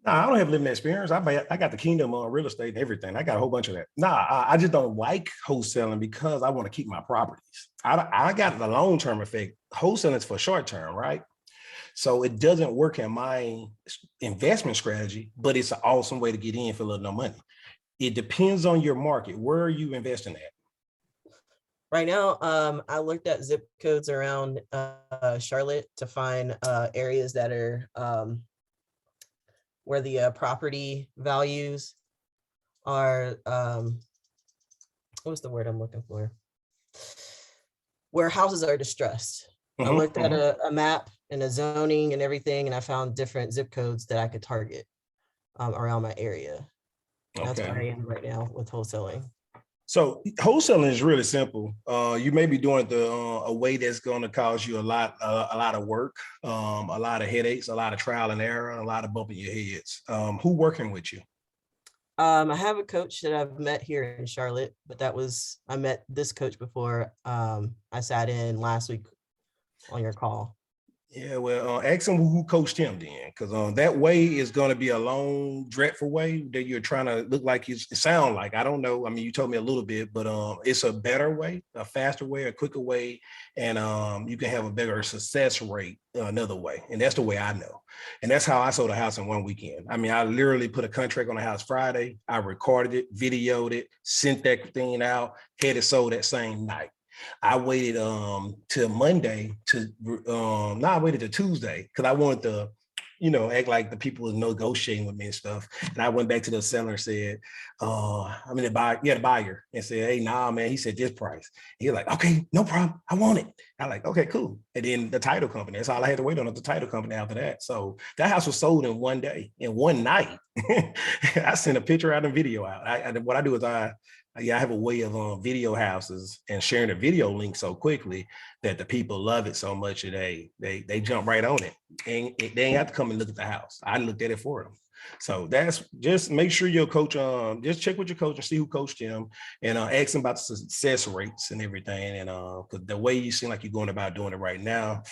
I don't have living experience. I got the kingdom on real estate and everything. I got a whole bunch of that. I just don't like wholesaling because I want to keep my properties. I got the long-term effect. Wholesaling is for short term, right? So it doesn't work in my investment strategy, but it's an awesome way to get in for a little no money. It depends on your market. Where are you investing at? Right now, I looked at zip codes around Charlotte to find areas that are where the property values are, what's the word I'm looking for? Where houses are distressed. I looked at a map and a zoning and everything, and I found different zip codes that I could target around my area. And that's where I am right now with wholesaling. So wholesaling is really simple. You may be doing it a way that's going to cause you a lot of work, a lot of headaches, a lot of trial and error, and a lot of bumping your heads. Who working with you? I have a coach that I've met here in Charlotte, but I met this coach before I sat in last week on your call. Yeah, well, ask him who coached him then, because that way is going to be a long, dreadful way that you're trying to look like you sound like. I don't know. I mean, you told me a little bit, but it's a better way, a faster way, a quicker way, and you can have a better success rate another way. And that's the way I know. And that's how I sold a house in one weekend. I mean, I literally put a contract on the house Friday. I recorded it, videoed it, sent that thing out, had it sold that same night. I waited till Monday I waited till Tuesday because I wanted to, act like the people was negotiating with me and stuff. And I went back to the seller and said, the buyer, and said, hey, nah, man. He said this price. He was like, okay, no problem. I want it. I'm like, okay, cool. And then the title company, that's all I had to wait on, the title company after that. So that house was sold in one day, in one night. I sent a picture out and video out. What I do is I have a way of video houses and sharing the video link so quickly that the people love it so much that they jump right on it. And they ain't have to come and look at the house. I looked at it for them. So that's just make sure your coach, just check with your coach and see who coached him and ask him about the success rates and everything. And because the way you seem like you're going about doing it right now,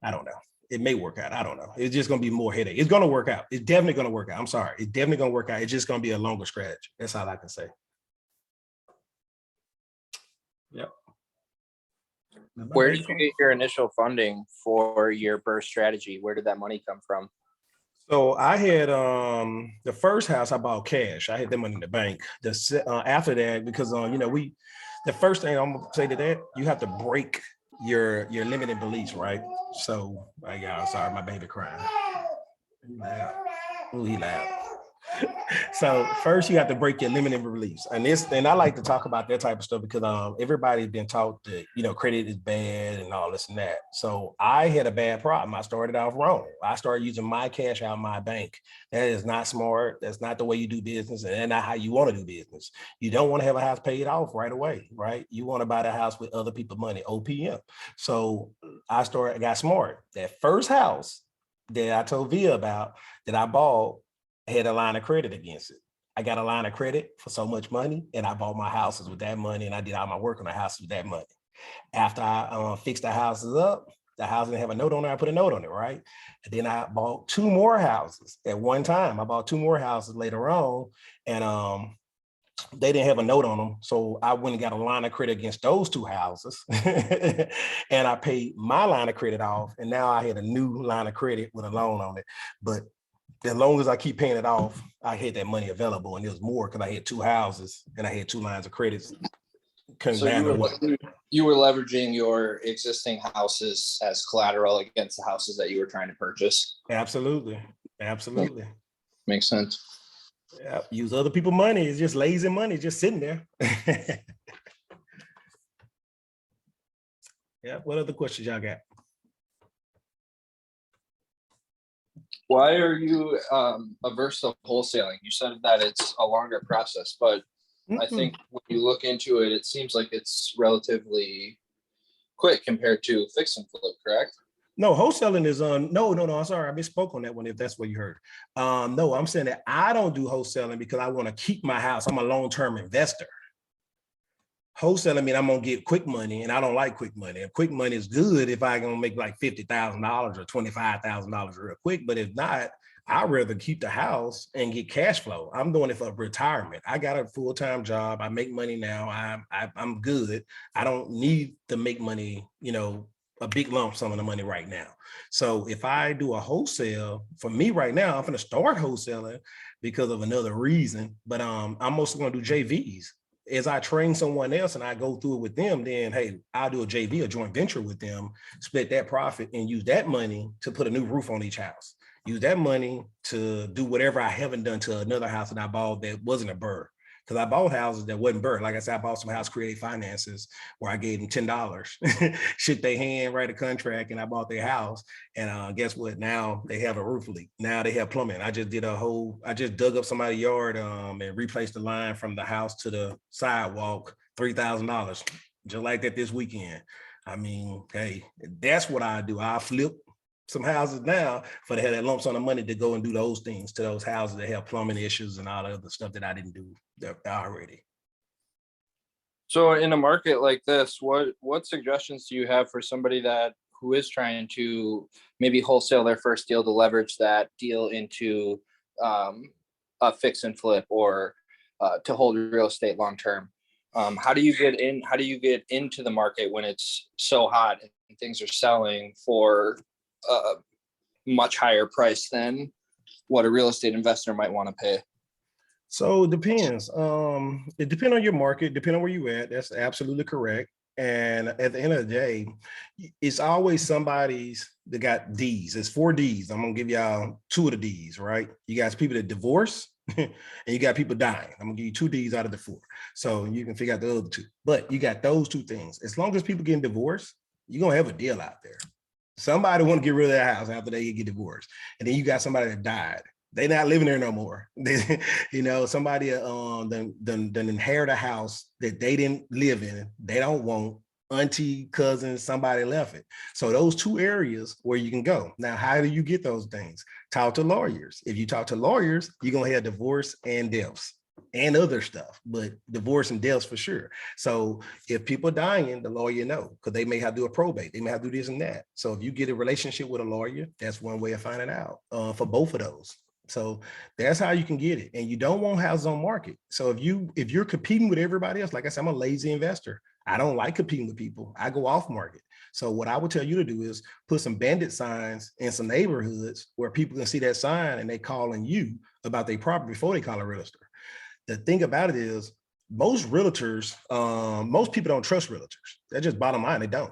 I don't know. It may work out. I don't know. It's just going to be more headache. It's going to work out. It's definitely going to work out. I'm sorry. It's definitely going to work out. It's just going to be a longer stretch. That's all I can say. Yep. Where did you get your initial funding for your burst strategy? Where did that money come from? So I had the first house I bought cash. I had that money in the bank. After that, because the first thing I'm gonna say to that, you have to break your limiting beliefs, right? So I'm sorry, my baby crying. He loud. Ooh, he loud. So first you have to break your limiting beliefs. And I like to talk about that type of stuff because everybody's been taught that, credit is bad and all this and that. So I had a bad problem. I started off wrong. I started using my cash out of my bank. That is not smart. That's not the way you do business. And that's not how you want to do business. You don't want to have a house paid off right away, right? You want to buy the house with other people's money, OPM. So I got smart. That first house that I told Via about that I bought, had a line of credit against it. I got a line of credit for so much money and I bought my houses with that money and I did all my work on the houses with that money. After I fixed the houses up, the house didn't have a note on it, I put a note on it, right? And then I bought 2 more houses at one time. I bought 2 more houses later on and they didn't have a note on them. So I went and got a line of credit against those 2 houses and I paid my line of credit off. And now I had a new line of credit with a loan on it. But as long as I keep paying it off, I had that money available, and it was more because I had 2 houses and I had 2 lines of credits. So you were leveraging your existing houses as collateral against the houses that you were trying to purchase. Absolutely. Makes sense. Yeah, use other people's money. It's just lazy money, just sitting there. Yeah. What other questions y'all got? Why are you averse to wholesaling? You said that it's a longer process, but I think when you look into it, it seems like it's relatively quick compared to fix and flip, correct? No, wholesaling is no. I'm sorry, I misspoke on that one. If that's what you heard, no, I'm saying that I don't do wholesaling because I want to keep my house. I'm a long-term investor. Wholesaling mean I'm gonna get quick money, and I don't like quick money. And quick money is good if I gonna make like $50,000 or $25,000 real quick. But if not, I'd rather keep the house and get cash flow. I'm doing it for retirement. I got a full-time job. I make money now. I'm good. I don't need to make money, a big lump sum of the money right now. So if I do a wholesale, for me right now, I'm gonna start wholesaling because of another reason. But I'm mostly gonna do JVs. As I train someone else and I go through it with them, then hey, I'll do a JV, a joint venture with them, split that profit and use that money to put a new roof on each house. Use that money to do whatever I haven't done to another house that I bought that wasn't a BRRRR. Because I bought houses that wasn't BRRRR. Like I said, I bought some house creative finances where I gave them $10, shook their hand, write a contract, and I bought their house. And guess what? Now they have a roof leak. Now they have plumbing. I just dug up somebody's yard and replaced the line from the house to the sidewalk, $3,000, just like that this weekend. I mean, hey, that's what I do. I flip some houses now for to have that lump sum of money to go and do those things to those houses that have plumbing issues and all the other stuff that I didn't do already. So in a market like this, what suggestions do you have for somebody who is trying to maybe wholesale their first deal to leverage that deal into a fix and flip or to hold real estate long term? How do you get into the market when it's so hot and things are selling for a much higher price than what a real estate investor might want to pay? So it depends. It depends on your market, depending on where you at. That's absolutely correct. And at the end of the day, it's always somebody's that got D's. It's 4 D's. I'm gonna give y'all 2 of the D's, right? You got people that divorce and you got people dying. I'm gonna give you 2 D's out of the 4. So you can figure out the other 2. But you got those 2 things. As long as people getting divorced, you're gonna have a deal out there. Somebody want to get rid of their house after they get divorced. And then you got somebody that died. They're not living there no more. They, somebody then inherit a house that they didn't live in. They don't want. Auntie, cousin, somebody left it. So those 2 areas where you can go. Now, how do you get those things? Talk to lawyers. If you talk to lawyers, you're going to have divorce and deaths and other stuff, but divorce and deaths for sure. So if people are dying, the lawyer know, because they may have to do a probate. They may have to do this and that. So if you get a relationship with a lawyer, that's one way of finding out for both of those. So that's how you can get it. And you don't want houses on market. So if you're competing with everybody else, like I said, I'm a lazy investor. I don't like competing with people. I go off market. So what I would tell you to do is put some bandit signs in some neighborhoods where people can see that sign and they calling you about their property before they call a realtor. The thing about it is most realtors, most people don't trust realtors. That's just bottom line. They don't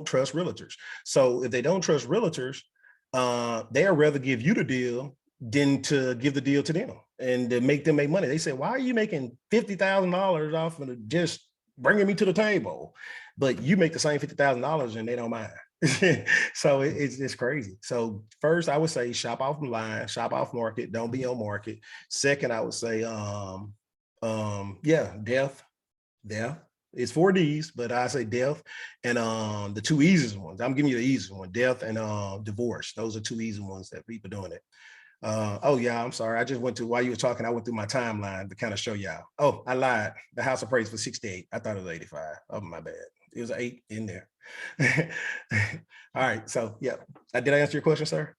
trust realtors. So if they don't trust realtors, they'll rather give you the deal than to give the deal to them and to make them make money. They say, why are you making $50,000 off of just bringing me to the table? But you make the same $50,000 and they don't mind. So it's crazy. So first I would say shop off line, shop off market, don't be on market. Second, I would say, death. It's 4 D's, but I say death and the 2 easiest ones. I'm giving you the easiest one, death and divorce. Those are 2 easy ones that people doing it. Oh yeah, I'm sorry. I just while you were talking, I went through my timeline to kind of show y'all. Oh, I lied. The house appraised for 68. I thought it was 85. Oh, my bad. It was 8 in there. All right. So yeah, did I answer your question, sir?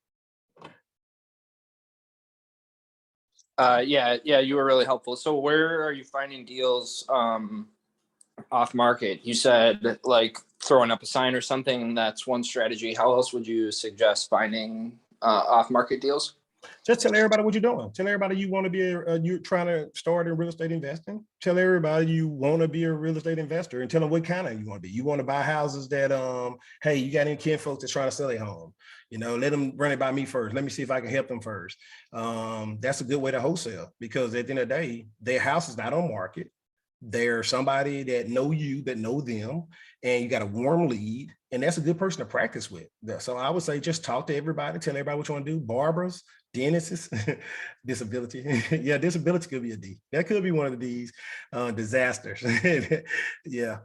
Yeah, you were really helpful. So where are you finding deals off market? You said like throwing up a sign or something. That's one strategy. How else would you suggest finding off market deals? Just tell everybody what you're doing. Tell everybody you want to be you're trying to start in real estate investing. Tell everybody you want to be a real estate investor, and tell them what kind of you want to be. You want to buy houses that hey, you got any kin folks that's trying to sell a home. You know, let them run it by me first. Let me see if I can help them first. That's a good way to wholesale, because at the end of the day, their house is not on market. They're somebody that know you, that know them, and you got a warm lead, and that's a good person to practice with. So I would say just talk to everybody, tell everybody what you want to do. Barbers, dentists, disability. Yeah, disability could be a D. That could be one of these disasters. Yeah.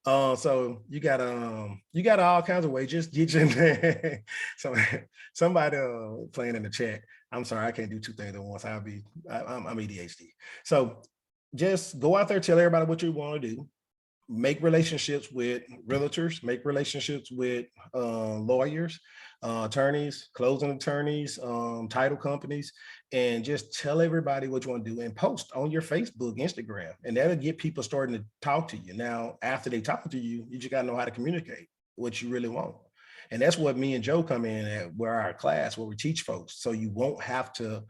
So you got all kinds of ways. Just get your so somebody playing in the chat. I'm sorry, I can't do two things at once. I'm ADHD. So just go out there, tell everybody what you want to do. Make relationships with realtors, make relationships with lawyers, attorneys, closing attorneys, title companies, and just tell everybody what you want to do and post on your Facebook, Instagram, and that'll get people starting to talk to you. Now, after they talk to you, you just got to know how to communicate what you really want. And that's what me and Joe come in at, where our class, where we teach folks. So you won't have to,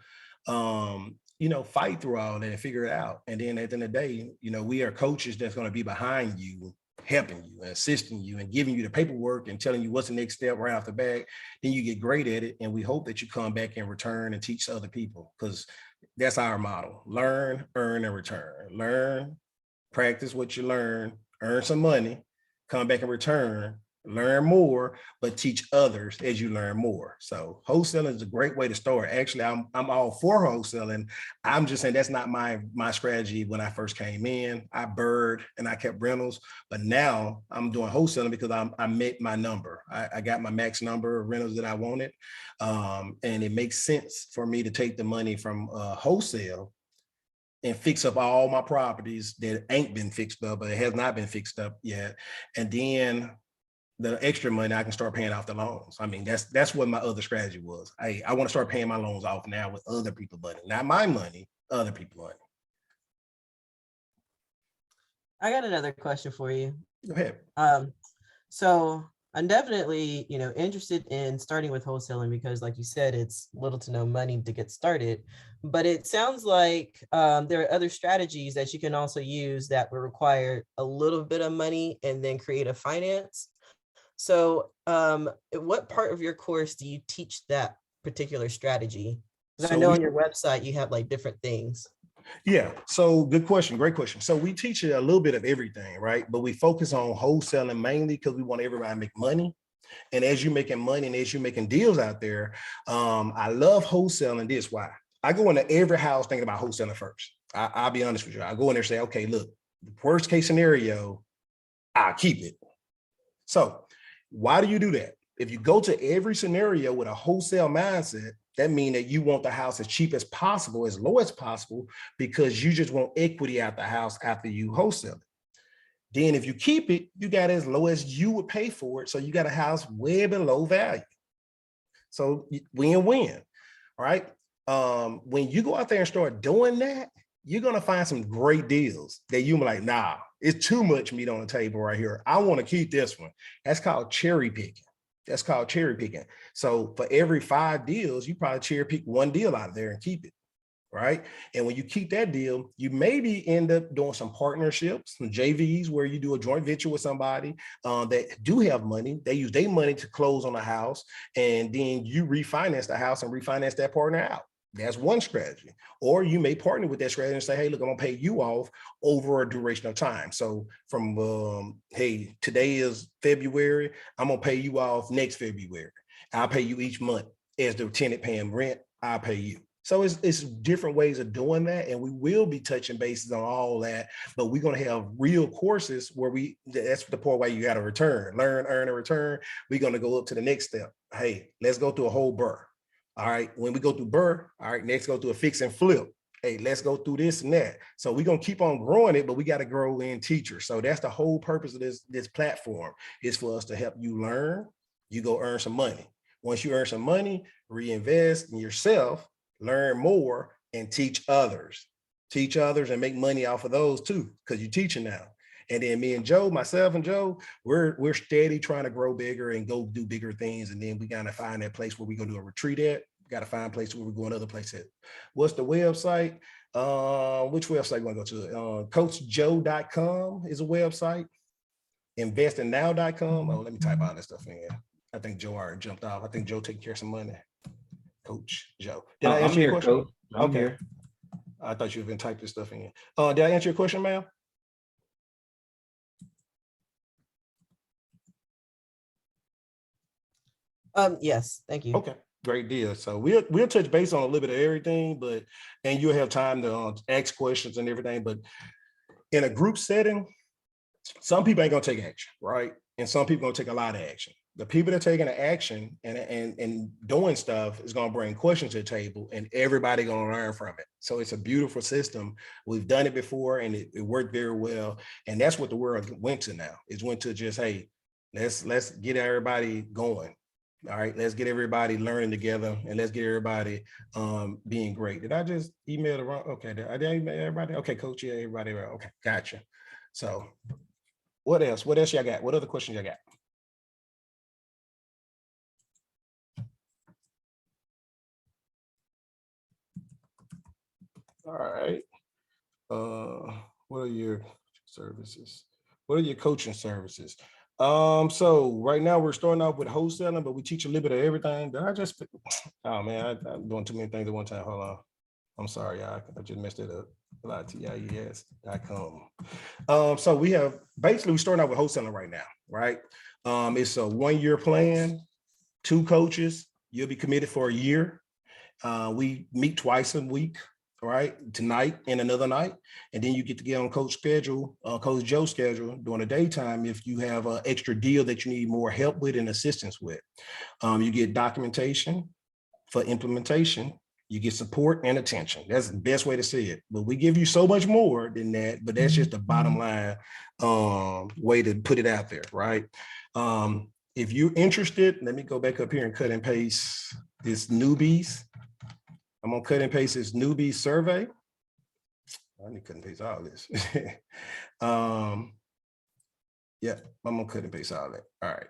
you know, fight through all that and figure it out. And then at the end of the day, you know, we are coaches that's going to be behind you, helping you and assisting you and giving you the paperwork and telling you what's the next step right off the bat. Then you get great at it. And we hope that you come back and return and teach other people, because that's our model. Learn, earn, and return. Learn, practice what you learn, earn some money, come back and return, learn more, but teach others as you learn more. So wholesaling is a great way to start. Actually, I'm all for wholesaling. I'm just saying that's not my strategy. When I first came in, I bird and I kept rentals, but now I'm doing wholesaling because I met my number. I got my max number of rentals that I wanted. And it makes sense for me to take the money from wholesale and fix up all my properties that ain't been fixed up, but it has not been fixed up yet. And then the extra money I can start paying off the loans. I mean, that's what my other strategy was. I want to start paying my loans off now with other people's money, not my money, other people's money. I got another question for you. Go ahead. So I'm definitely, you know, interested in starting with wholesaling because, like you said, it's little to no money to get started. But it sounds like there are other strategies that you can also use that will require a little bit of money and then create a finance. So what part of your course do you teach that particular strategy? Because I know on your website you have like different things. Yeah, so good question, great question. So we teach you a little bit of everything, right? But we focus on wholesaling mainly because we want everybody to make money. And as you're making money and as you're making deals out there, I love wholesaling. This why I go into every house thinking about wholesaling first. I'll be honest with you. I go in there and say, okay, look, the worst case scenario, I'll keep it. So why do you do that? If you go to every scenario with a wholesale mindset, that means that you want the house as cheap as possible, as low as possible, because you just want equity out the house after you wholesale it. Then if you keep it, you got as low as you would pay for it. So you got a house way below value. So win-win, right? When you go out there and start doing that, you're going to find some great deals that you're like, nah, it's too much meat on the table right here. I want to keep this one. That's called cherry picking. That's called cherry picking. So for every 5 deals, you probably cherry pick 1 deal out of there and keep it, right? And when you keep that deal, you maybe end up doing some partnerships, some JVs, where you do a joint venture with somebody that do have money. They use their money to close on the house, and then you refinance the house and refinance that partner out. That's one strategy. Or you may partner with that strategy and say, hey, look, I'm gonna pay you off over a duration of time. So from, hey, today is February, I'm gonna pay you off next February. I'll pay you each month. As the tenant paying rent, I'll pay you. So it's different ways of doing that. And we will be touching bases on all that, but we're gonna have real courses where that's the part where you gotta return, learn, earn, and return. We're gonna go up to the next step. Hey, let's go through a whole burr. All right, when we go through burr, all right, next go through a fix and flip. Hey, let's go through this and that. So we're gonna keep on growing it, but we got to grow in teachers. So that's the whole purpose of this platform, is for us to help you learn. You go earn some money. Once you earn some money, reinvest in yourself, learn more, and teach others. Teach others and make money off of those too, because you're teaching now. And then me and Joe, myself and Joe, we're steady trying to grow bigger and go do bigger things. And then we gotta find that place where we're gonna do a retreat at. got to find places where we're going other places. What's the website? Which website you want to go to? CoachJoe.com is a website. Investingnow.com. Oh, let me type all this stuff in. I think Joe already jumped off. I think Joe taking care of some money. Coach Joe. Did I answer your question? Coach. I'm here. I thought you had been typing this stuff in. Did I answer your question, ma'am? Yes, thank you. Okay, great deal. So we'll touch base on a little bit of everything, and you'll have time to ask questions and everything. But in a group setting, some people ain't gonna take action, right? And some people gonna take a lot of action. The people that are taking the action and doing stuff is gonna bring questions to the table, and everybody gonna learn from it. So it's a beautiful system. We've done it before, and it worked very well. And that's what the world went to now. It went to just, hey, let's get everybody going. All right, let's get everybody learning together, and let's get everybody being great. Did I just email the wrong? Okay, did I email everybody? Okay, coach, yeah, everybody. Okay, gotcha. So what else? What else y'all got? What other questions y'all got? All right. What are your services? What are your coaching services? So right now we're starting off with wholesaling, but we teach a little bit of everything. Did I just, oh man, I'm doing too many things at one time. Hold on. I'm sorry, y'all. I just messed it up. TIES.com. So we have basically we're starting out with wholesaling right now, right? It's a 1-year plan, 2 coaches. You'll be committed for a year. We meet twice a week, right? Tonight and another night, and then you get to get on Coach schedule, Coach Joe's schedule during the daytime if you have an extra deal that you need more help with and assistance with. You get documentation for implementation. You get support and attention. That's the best way to see it. But we give you so much more than that, but that's just the bottom line way to put it out there, right? If you're interested, let me go back up here and cut and paste this newbies. I'm gonna cut and paste this newbie survey. I need to cut and paste all this. Yeah, I'm gonna cut and paste all that. All right.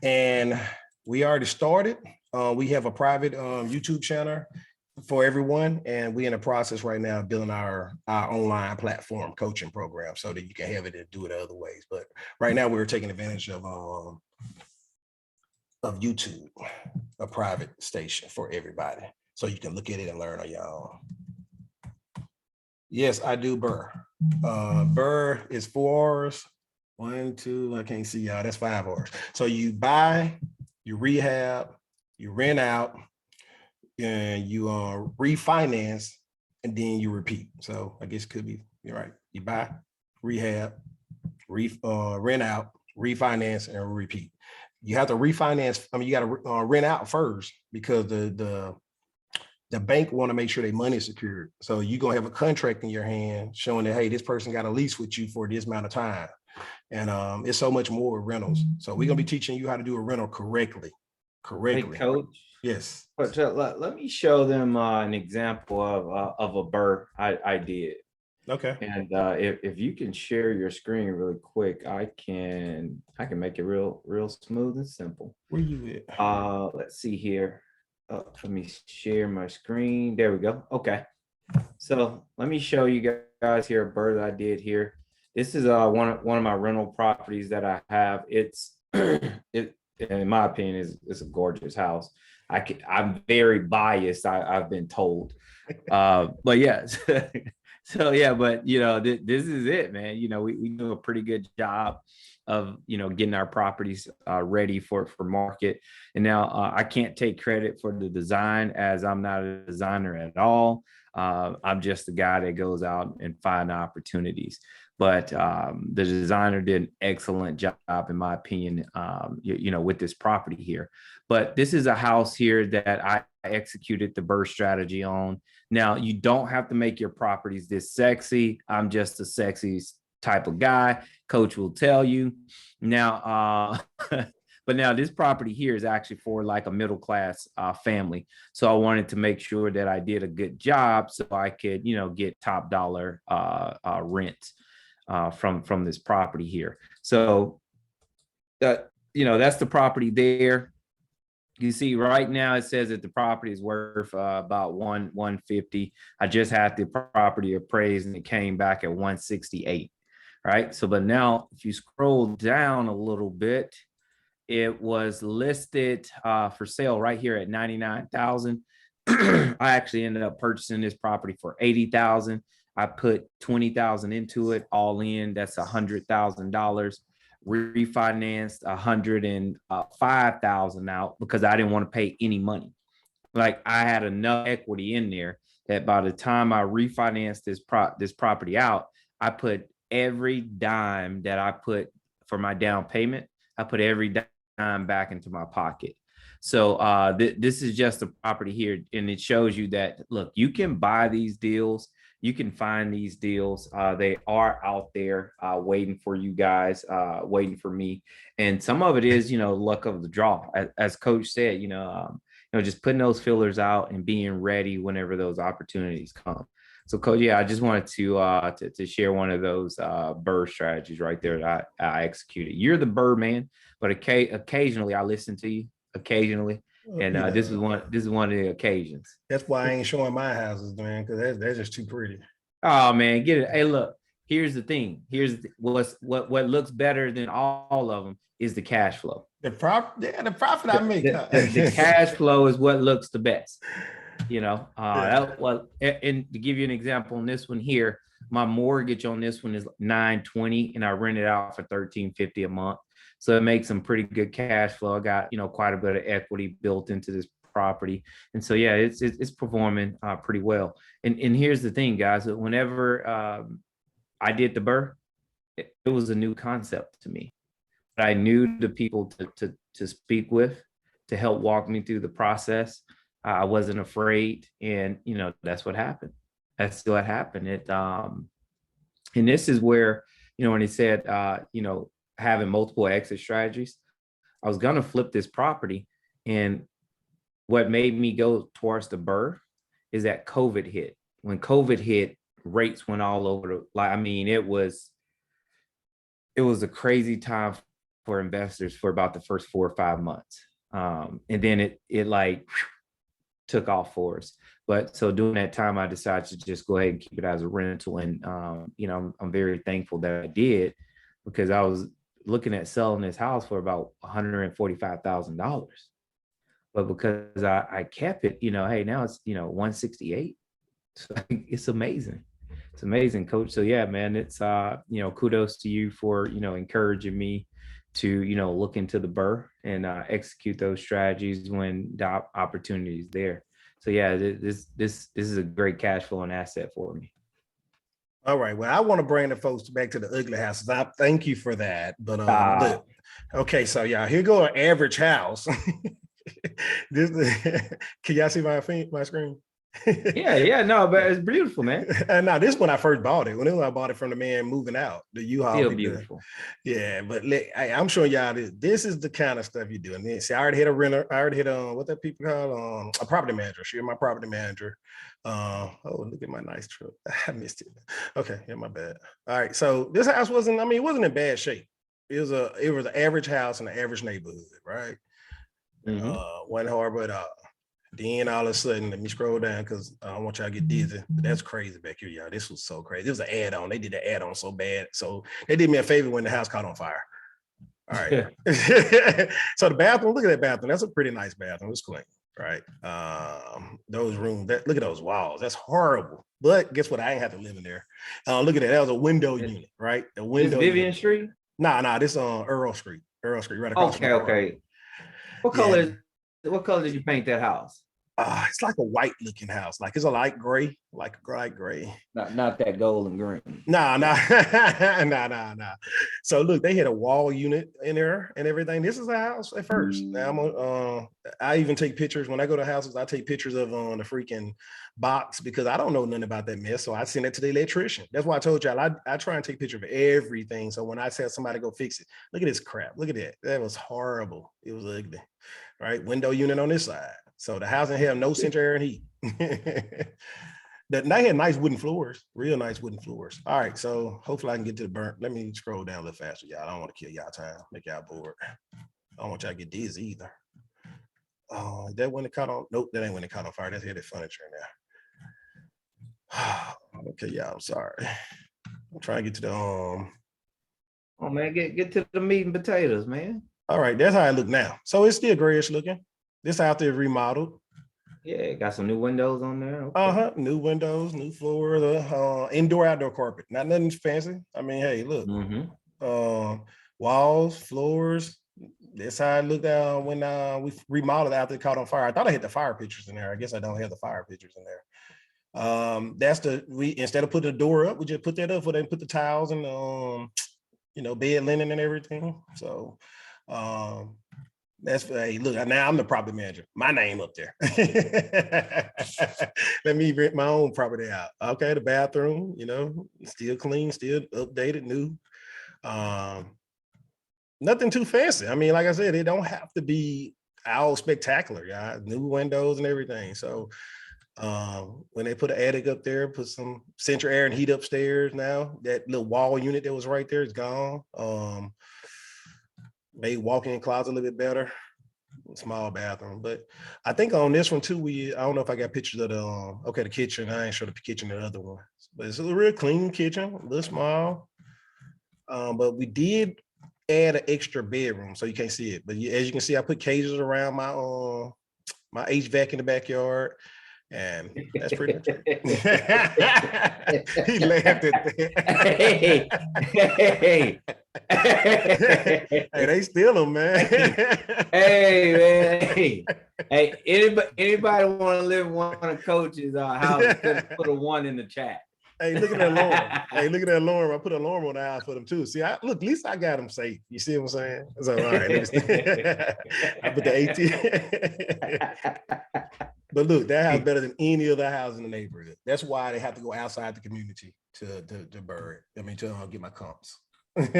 And we already started. We have a private YouTube channel for everyone, and we're in the process right now of building our online platform coaching program so that you can have it and do it other ways. But right now we're taking advantage of YouTube, a private station for everybody, so you can look at it and learn on your own. Yes, I do Burr. Burr is 4 hours. 1, 2, I can't see y'all. That's 5 hours. So you buy, you rehab, you rent out, and you refinance, and then you repeat. So I guess it could be, you're right. You buy, rehab, rent out, refinance, and repeat. You have to refinance. I mean, you got to rent out first because the bank want to make sure their money is secured. So you're going to have a contract in your hand showing that, hey, this person got a lease with you for this amount of time. And it's so much more with rentals. So we're going to be teaching you how to do a rental correctly. Hey, Coach. Yes. Coach, let me show them an example of a Burr I did. Okay. And if you can share your screen really quick, I can make it real smooth and simple. Where you at? Let's see here. Let me share my screen. There we go. Okay. So let me show you guys here a Burr that I did here. This is one of my rental properties that I have. It's in my opinion is a gorgeous house. I'm very biased. I've been told, but yeah. So yeah, but this is it, man. We do a pretty good job of getting our properties ready for market. And now I can't take credit for the design, as I'm not a designer at all. I'm just the guy that goes out and find opportunities. But the designer did an excellent job, in my opinion, with this property here. But this is a house here that I executed the Burr strategy on. Now, you don't have to make your properties this sexy. I'm just a sexy type of guy. Coach will tell you. Now, but now this property here is actually for like a middle-class family. So I wanted to make sure that I did a good job so I could, get top dollar rent from this property here. So that's the property there. You see right now it says that the property is worth about 150. I just had the property appraised and it came back at 168. Right. So, but now if you scroll down a little bit, it was listed for sale right here at 99,000. I actually ended up purchasing this property for 80,000. I put 20,000 into it, all in. That's $100,000. Refinanced 105,000 out because I didn't want to pay any money. Like I had enough equity in there that by the time I refinanced this property out, I put every dime that I put for my down payment, I put every dime back into my pocket. So this is just a property here, and it shows you that, look, you can buy these deals. You can find these deals. They are out there waiting for you guys, waiting for me. And some of it is, luck of the draw. As Coach said, just putting those fillers out and being ready whenever those opportunities come. So, Coach, yeah, I just wanted to share one of those BRRRR strategies right there that I executed. You're the BRRRR man, but occasionally I listen to you. Occasionally. And this is one of the occasions. That's why I ain't showing my houses, man, because they're just too pretty. Oh man, get it. Hey, look, here's the thing. What looks better than all of them is the cash flow. The profit I make. The cash flow is what looks the best. And to give you an example on this one here, my mortgage on this one is $920 and I rent it out for $1,350 a month. So it makes some pretty good cash flow. I got, quite a bit of equity built into this property. And so, yeah, it's performing pretty well. And here's the thing, guys, whenever I did the BRRRR, it was a new concept to me. But I knew the people to speak with, to help walk me through the process. I wasn't afraid. And, that's what happened. That's what happened. And this is where, when he said, having multiple exit strategies, I was going to flip this property. And what made me go towards the BRRRR is that COVID hit. When COVID hit, rates went all over it was a crazy time for investors for about the first 4 or 5 months. And then it took off for us. But so during that time, I decided to just go ahead and keep it as a rental. And, I'm very thankful that I did, because I was looking at selling this house for about $145,000. But because I kept it, hey, now it's, 168. So it's amazing. It's amazing, Coach. So yeah, man, it's, kudos to you for, encouraging me to, look into the BRRRR and execute those strategies when the opportunity is there. So yeah, this is a great cash flowing asset for me. All right. Well, I want to bring the folks back to the ugly houses. I thank you for that. But look, okay, so yeah, here go an average house. Can y'all see my screen? Yeah, no, but it's beautiful, man. And now this when I first bought it. When I bought it from the man moving out, the U-Haul. Still beautiful. Yeah, but I'm showing y'all this is the kind of stuff you're doing. See, I already hit a renter. I already hit what that people call a property manager. She's my property manager. Oh, look at my nice truck. I missed it. Okay, yeah, my bad. All right, so this house it wasn't in bad shape. It was an average house in an average neighborhood, right? Mm-hmm. Wasn't horrible at all. Then all of a sudden, let me scroll down because I don't want y'all to get dizzy. But that's crazy back here, y'all. This was so crazy. It was an add-on. They did the add-on so bad. So they did me a favor when the house caught on fire. All right. So the bathroom, look at that bathroom. That's a pretty nice bathroom. It's clean, right? Those rooms, look at those walls. That's horrible. But guess what? I ain't have to live in there. Look at that. That was a window unit, right? A window. This Vivian unit. Street? Nah. This on Earl Street, right across. Okay. What color did you paint that house? It's like a white looking house. Like it's a light gray, like a light gray. Not that gold and green. Nah. So look, they had a wall unit in there and everything. This is a house at first. Now I even take pictures when I go to houses. I take pictures of the freaking box because I don't know nothing about that mess. So I send it to the electrician. That's why I told y'all I try and take pictures of everything. So when I tell somebody to go fix it, look at this crap. Look at that. That was horrible. It was ugly. Right? Window unit on this side. So the house didn't have no central air and heat. They had nice wooden floors, real nice wooden floors. All right, so hopefully I can get to the burnt. Let me scroll down a little faster, y'all. I don't want to kill y'all time, make y'all bored. I don't want y'all to get dizzy either. That when it caught on. Nope, that ain't when it caught on fire. That's heavy furniture now. Okay, yeah, I'm sorry. I'm trying to get to the Oh man, get to the meat and potatoes, man. All right, that's how it look now. So it's still grayish looking. This after remodeled. Yeah, got some new windows on there. Okay. New windows, new floor, the indoor outdoor carpet. Not nothing fancy. I mean, hey, look. Walls, floors. That's how it looked when we remodeled after it caught on fire. I thought I had the fire pictures in there. I guess I don't have the fire pictures in there. That's we instead of putting the door up, we just put that up for them, put the tiles and bed linen and everything. So that's hey, look, now I'm the property manager. My name up there. Let me rent my own property out. Okay, the bathroom, still clean, still updated, new. Nothing too fancy. I mean, like I said, it don't have to be all spectacular, yeah. New windows and everything. So when they put an attic up there, put some central air and heat upstairs now, that little wall unit that was right there is gone. Made walk-in closet a little bit better, small bathroom. But I think on this one too, I don't know if I got pictures of the kitchen. I ain't sure the kitchen in the other one, but it's a real clean kitchen, a little small. But we did add an extra bedroom, so you can't see it. But as you can see, I put cages around my HVAC in the backyard. And that's pretty much it. He laughed at that. Hey, they steal them, man. Hey, anybody want to live in one of Coach's houses? Put a 1 in the chat. Hey, look at that alarm. Hey, look at that alarm. I put an alarm on the house for them too. See, look, at least I got them safe. You see what I'm saying? So, all right. I put the 18. But look, that house better than any other house in the neighborhood. That's why they have to go outside the community to bury it. I mean, to get my comps. Thank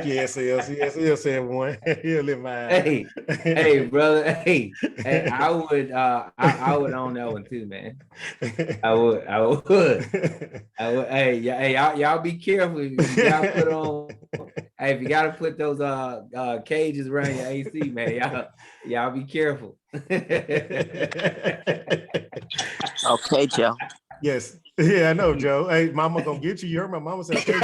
you, SL. SL said one. He'll live my hey, brother. Hey, I would own that one too, man. I would. Hey, y'all be careful. If y'all put on. Hey, if you gotta put those cages around your AC, man, y'all be careful. Okay, Joe. Yes. Yeah, I know, Joe. Hey, mama gonna get you. You heard my mama say, okay,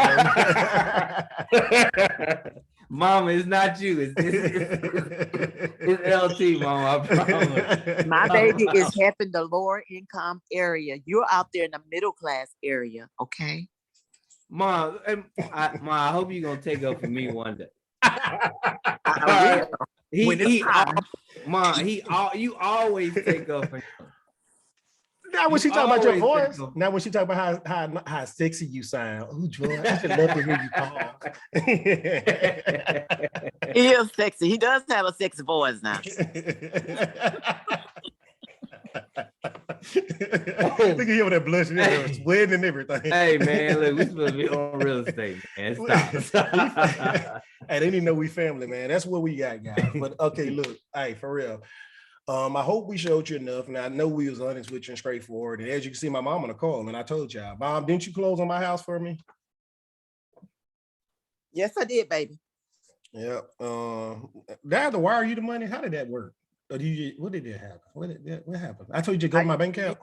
Joe. Mama, it's not you. It's LT, mama. I promise. My baby is helping the lower income area. You're out there in the middle class area, okay? Mom, I hope you're gonna take up for me one day. I will. You always take up for him. Now when she talk about your voice, now when she talk about how sexy you sound, oh Joy, I should love to hear you talk. He is sexy. He does have a sexy voice now. Look at him with that blushing, sweating and everything. Hey man, look, we supposed to be on real estate, man. Stop. Hey, they didn't know we family, man. That's what we got, guys. But okay, look, hey, for real. I hope we showed you enough. And I know we was honest with you and straightforward. And as you can see, my mom on the call, and I told y'all, Mom, didn't you close on my house for me? Yes, I did, baby. Yeah. Did I have to wire you the money? How did that work? Or what did that happen? What happened? I told you to go to my bank account.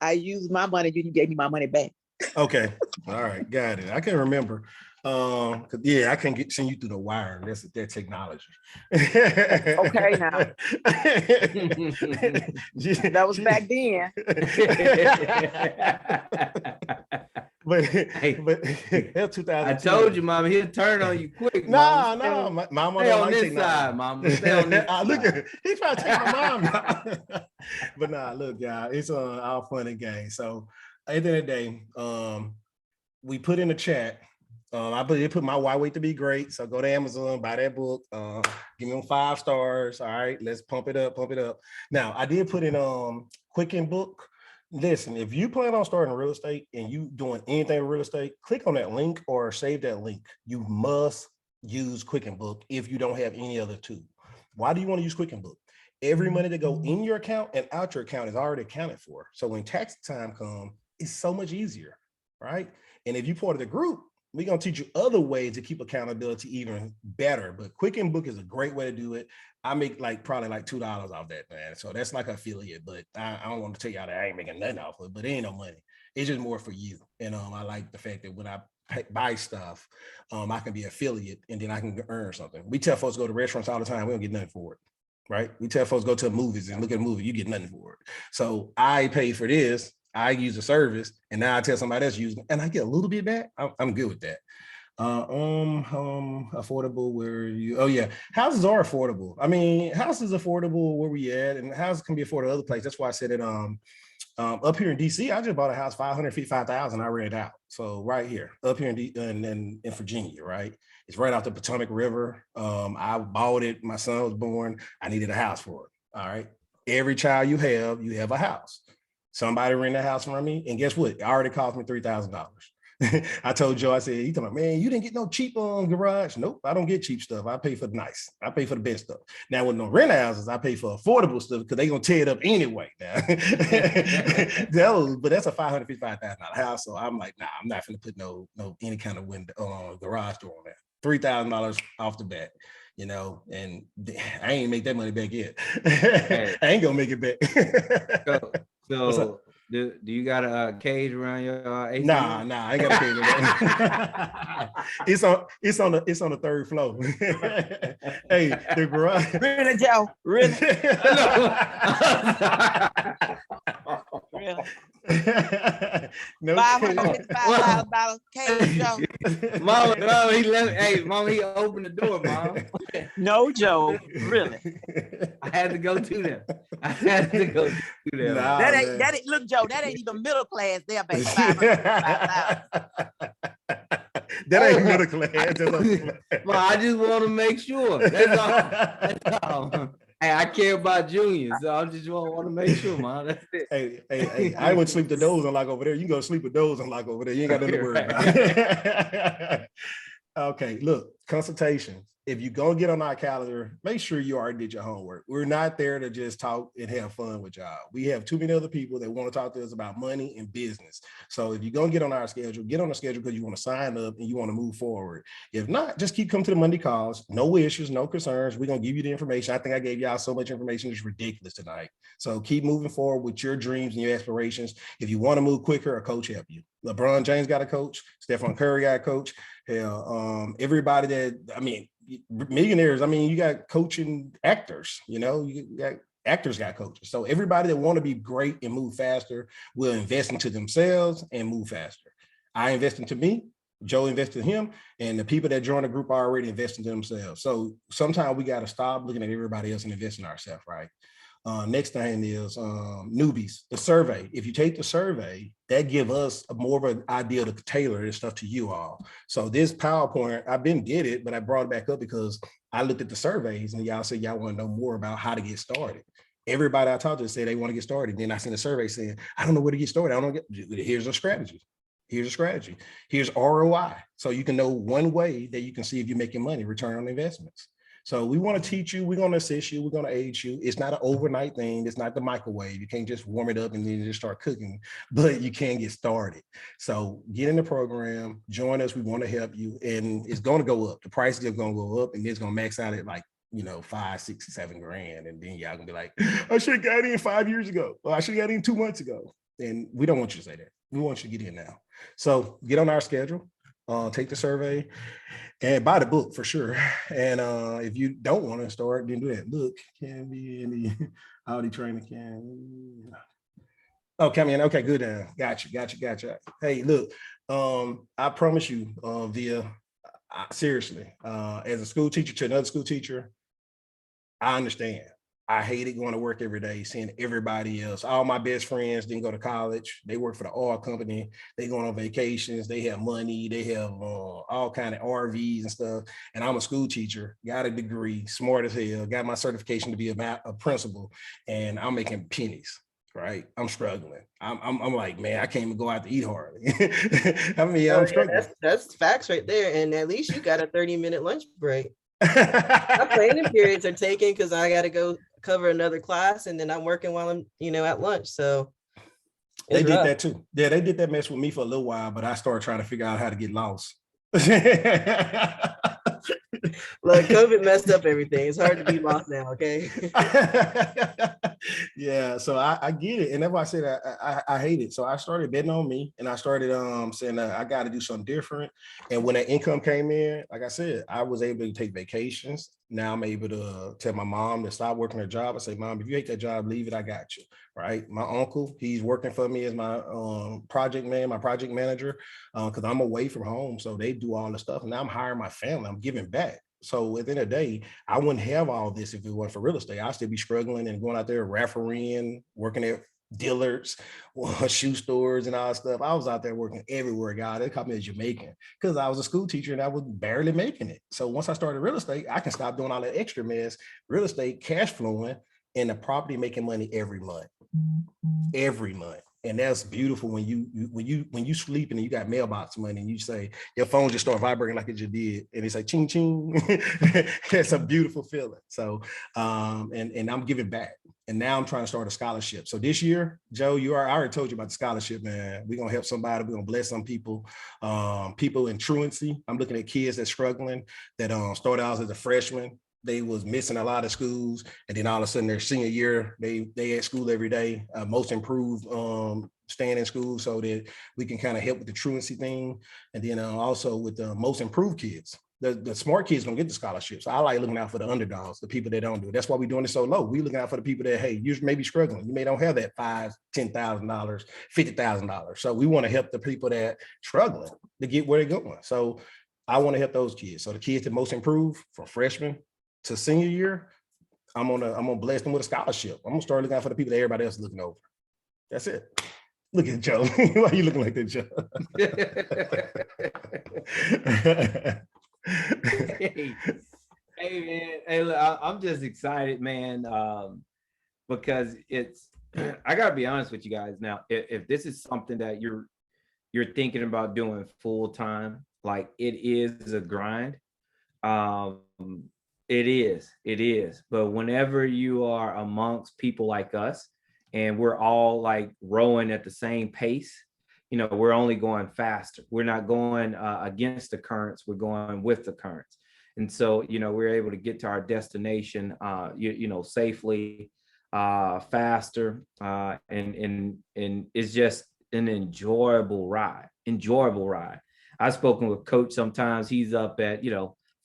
I used my money. You gave me my money back. Okay. All right. Got it. I can't remember. Yeah, I can't send you through the wire. That's technology. Okay, now. That was back then. but 2000. I told you, Mama, he'll turn on you quick. No, Mama stay don't on like this side, Mama. Stay on this side. Look at he's trying to take my mom. But nah, look, y'all, it's all fun and games. So at the end of the day, we put in the chat. I put my Why Wait to Be Great. So go to Amazon, buy that book, give me 5 stars. All right, let's pump it up. Now I did put in Quicken Book. Listen, if you plan on starting real estate and you doing anything with real estate, click on that link or save that link. You must use Quicken Book if you don't have any other tool. Why do you want to use Quicken Book? Every money that go in your account and out your account is already accounted for. So when tax time comes, it's so much easier, right? And if you part of the group, we're going to teach you other ways to keep accountability even better. But Quicken Book is a great way to do it. I make probably like $2 off that, man. So that's like affiliate, but I don't want to tell y'all that I ain't making nothing off of it, but it ain't no money. It's just more for you. And I like the fact that when I buy stuff, I can be affiliate and then I can earn something. We tell folks go to restaurants all the time. We don't get nothing for it. Right? We tell folks go to movies and look at a movie, you get nothing for it. So I pay for this, I use the service, and now I tell somebody else using it, and I get a little bit back. I'm good with that. Affordable where you, oh yeah, houses are affordable. I mean, houses affordable where we at, and houses can be affordable other places. That's why I said it. Up here in DC, I just bought a house, $555,000. I rented out. So right here, up here in Virginia, right? It's right off the Potomac River. I bought it. My son was born. I needed a house for it. All right. Every child you have a house. Somebody rented a house from me, and guess what? It already cost me $3,000. I told Joe, I said, he told me, man, you didn't get no cheap garage. Nope, I don't get cheap stuff. I pay for the nice. I pay for the best stuff. Now with no rent houses, I pay for affordable stuff because they're gonna tear it up anyway. Now, but that's a $555,000 house. So I'm like, nah, I'm not gonna put no any kind of window garage door on that. $3,000 off the bat, you know, and I ain't make that money back yet. I ain't gonna make it back. So do you got a cage around your AC? Nah, I ain't got a cage around. It's on the third floor. Hey, the garage. Really, Joe? Really? Really? No $555,000 cage, Joe. Mama, Mama, he opened the door, Mom. No, Joe. Really? I had to go to them. Nah, That ain't look, Joe, that ain't even middle class there, baby. $555,000. That ain't middle class. Well, I just want to make sure. That's all. Hey, I care about juniors, so I just want to make sure, man. That's it. Hey, I wouldn't sleep the doors unlock over there. You go sleep with doors unlock over there. You ain't got nothing to worry about. Okay, look, consultations. If you're going to get on our calendar, make sure you already did your homework. We're not there to just talk and have fun with y'all. We have too many other people that want to talk to us about money and business. So if you're going to get on our schedule, get on the schedule because you want to sign up and you want to move forward. If not, just keep coming to the Monday calls. No issues, no concerns. We're going to give you the information. I think I gave y'all so much information. It's ridiculous tonight. So keep moving forward with your dreams and your aspirations. If you want to move quicker, a coach help you. LeBron James got a coach. Stephen Curry got a coach. Hell, everybody millionaires. I mean, you got coaching actors, you know, you got actors got coaches. So everybody that want to be great and move faster will invest into themselves and move faster. I invest into me, Joe invested in him, and the people that join the group are already investing in themselves. So sometimes we got to stop looking at everybody else and invest in ourselves, right? Next thing is newbies, the survey. If you take the survey, that give us more of an idea to tailor this stuff to you all. So this PowerPoint, I did it, but I brought it back up because I looked at the surveys and y'all said y'all want to know more about how to get started. Everybody I talked to said they want to get started. Then I sent a survey saying, I don't know where to get started. Here's a strategy. Here's a strategy. Here's ROI. So you can know one way that you can see if you're making money, return on investments. So we want to teach you, we're going to assist you, we're going to aid you. It's not an overnight thing. It's not the microwave. You can't just warm it up and then just start cooking, but you can get started. So get in the program, join us. We want to help you, and it's going to go up. The price is going to go up, and it's going to max out at like, you know, 5, 6, 7 grand. And then y'all gonna be like, I should have got in 5 years ago. Or I should have got in 2 months ago. And we don't want you to say that. We want you to get in now. So get on our schedule, take the survey, and buy the book for sure. And if you don't want to start, then do that. Look, can be any Audi trainer can. Oh, come in. Okay, good. Gotcha. Hey, look, I promise you, seriously, as a school teacher to another school teacher, I understand. I hated going to work every day, seeing everybody else. All my best friends didn't go to college. They work for the oil company. They going on vacations. They have money. They have all kind of RVs and stuff. And I'm a school teacher, got a degree, smart as hell, got my certification to be a principal, and I'm making pennies. Right, I'm struggling. I'm like, man, I can't even go out to eat hardly. I mean, I'm struggling. That's facts right there. And at least you got a 30-minute lunch break. My planning periods are taken because I got to go cover another class, and then I'm working while I'm, at lunch. So they did that too. Yeah, they did that mess with me for a little while, but I started trying to figure out how to get lost. Look, COVID messed up everything. It's hard to be lost now, okay? Yeah, so I get it, and that's why I said I hate it. So I started betting on me, and I started saying I got to do something different. And when that income came in, like I said, I was able to take vacations. Now I'm able to tell my mom to stop working her job. I say, Mom, if you hate that job, leave it. I got you. Right. My uncle, he's working for me as my project manager, because I'm away from home. So they do all the stuff. And now I'm hiring my family. I'm giving back. So at the end of the day, I wouldn't have all this if it weren't for real estate. I'd still be struggling and going out there refereeing, working at dealers, shoe stores and all that stuff. I was out there working everywhere, God. They called me a Jamaican because I was a school teacher and I was barely making it. So once I started real estate, I can stop doing all that extra mess. Real estate, cash flowing, and the property making money every month. Every month. And that's beautiful when you sleep and you got mailbox money and you say your phone just start vibrating like it just did and it's like ching ching. It's a beautiful feeling. So and I'm giving back, and now I'm trying to start a scholarship. So this year, Joe, I already told you about the scholarship, man. We're gonna help somebody. We're gonna bless some people, people in truancy. I'm looking at kids that's struggling, that started out as a freshman. They was missing a lot of schools, and then all of a sudden their senior year, they at school every day, most improved, staying in school, so that we can kind of help with the truancy thing. And then also with the most improved kids, the smart kids don't get the scholarships. So I like looking out for the underdogs, the people that don't do it. That's why we're doing it so low. We're looking out for the people that, hey, you may be struggling. You may don't have that $5,000, $10,000, $50,000. So we want to help the people that struggling to get where they're going. So I want to help those kids. So the kids that most improve from freshman to senior year, I'm gonna bless them with a scholarship. I'm gonna start looking out for the people that everybody else is looking over. That's it. Look at Joe. Why are you looking like that, Joe? Hey man, hey, look, I'm just excited, man, because it's. I gotta be honest with you guys now. If this is something that you're thinking about doing full time, like it is a grind. It is. But whenever you are amongst people like us, and we're all like rowing at the same pace, we're only going faster. We're not going against the currents. We're going with the currents. And so, we're able to get to our destination, safely, faster, and it's just an enjoyable ride. I've spoken with Coach sometimes. He's up at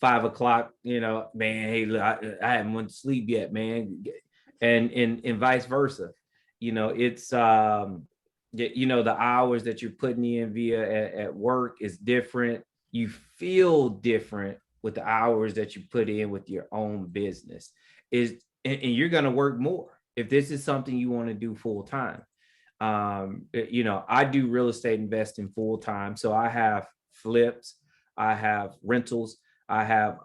5 o'clock, man, hey, look, I haven't went to sleep yet, man. And vice versa. It's the hours that you're putting in via at work is different. You feel different with the hours that you put in with your own business. And you're gonna work more if this is something you want to do full time. I do real estate investing full time. So I have flips, I have rentals, I have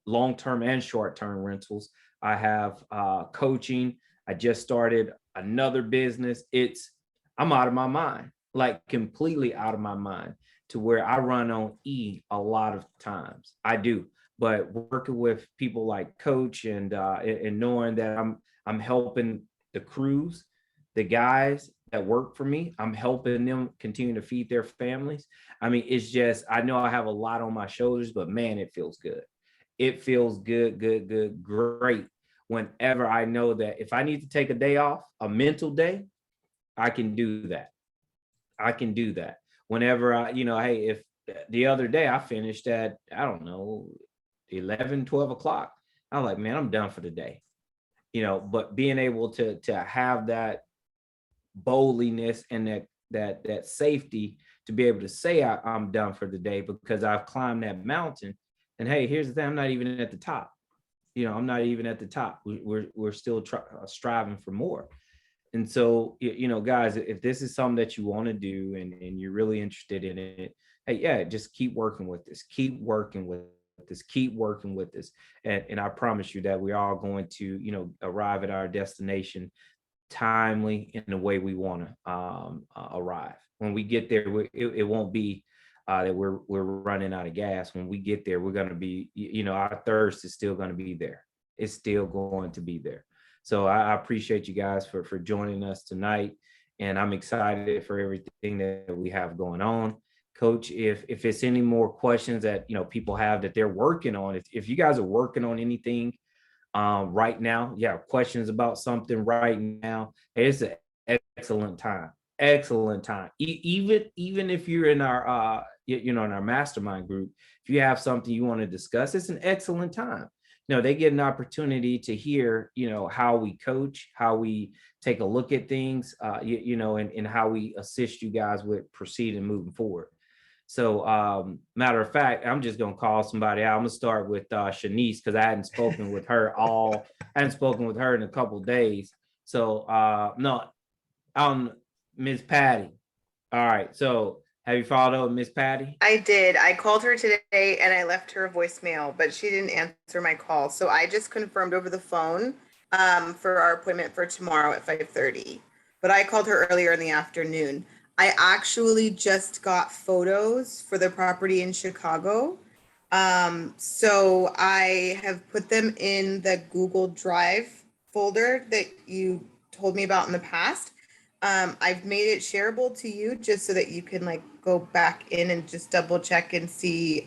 long-term and short-term rentals. I have coaching. I just started another business. I'm out of my mind, like completely out of my mind, to where I run on E a lot of times. I do, but working with people like Coach and knowing that I'm helping the crews, the guys that work for me, I'm helping them continue to feed their families. I mean, it's just, I know I have a lot on my shoulders, but man, it feels good. It feels good, great. Whenever I know that if I need to take a day off, a mental day, I can do that. Whenever hey, if the other day I finished at, I don't know, 11, 12 o'clock, I'm like, man, I'm done for the day. But being able to have that boldness and that safety to be able to say I'm done for the day because I've climbed that mountain. And hey, here's the thing, I'm not even at the top. I'm not even at the top. We're still striving for more. And so, guys, if this is something that you want to do and you're really interested in it, hey, yeah, just keep working with this. Keep working with this. And I promise you that we're all going to, arrive at our destination timely in the way we want to arrive. When we get there, it won't be that we're running out of gas. When we get there, we're going to be, our thirst is still going to be there. It's still going to be there. So I appreciate you guys for joining us tonight. And I'm excited for everything that we have going on. Coach, if it's any more questions that, people have that they're working on, if you guys are working on anything right now, questions about something right now, hey, it's an excellent time. Excellent time. Even if you're in our in our mastermind group, if you have something you want to discuss, it's an excellent time. They get an opportunity to hear, how we coach, how we take a look at things, and how we assist you guys with proceeding moving forward. So matter of fact, I'm just gonna call somebody out. I'm gonna start with Shanice, because I hadn't spoken with her in a couple of days. So no, Ms. Patty. All right. So have you followed up with Miss Patty? I did. I called her today and I left her a voicemail, but she didn't answer my call. So I just confirmed over the phone for our appointment for tomorrow at 5:30. But I called her earlier in the afternoon. I actually just got photos for the property in Chicago. So I have put them in the Google Drive folder that you told me about in the past. I've made it shareable to you just so that you can go back in and just double check and see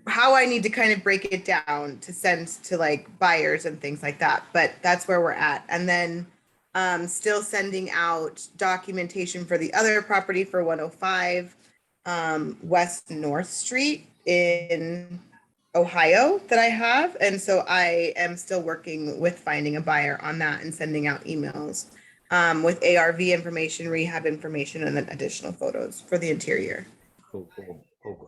how I need to kind of break it down to send to buyers and things like that. But that's where we're at. And then still sending out documentation for the other property for 105 West North Street in Ohio that I have. And so I am still working with finding a buyer on that and sending out emails with ARV information, rehab information, and then additional photos for the interior. Cool.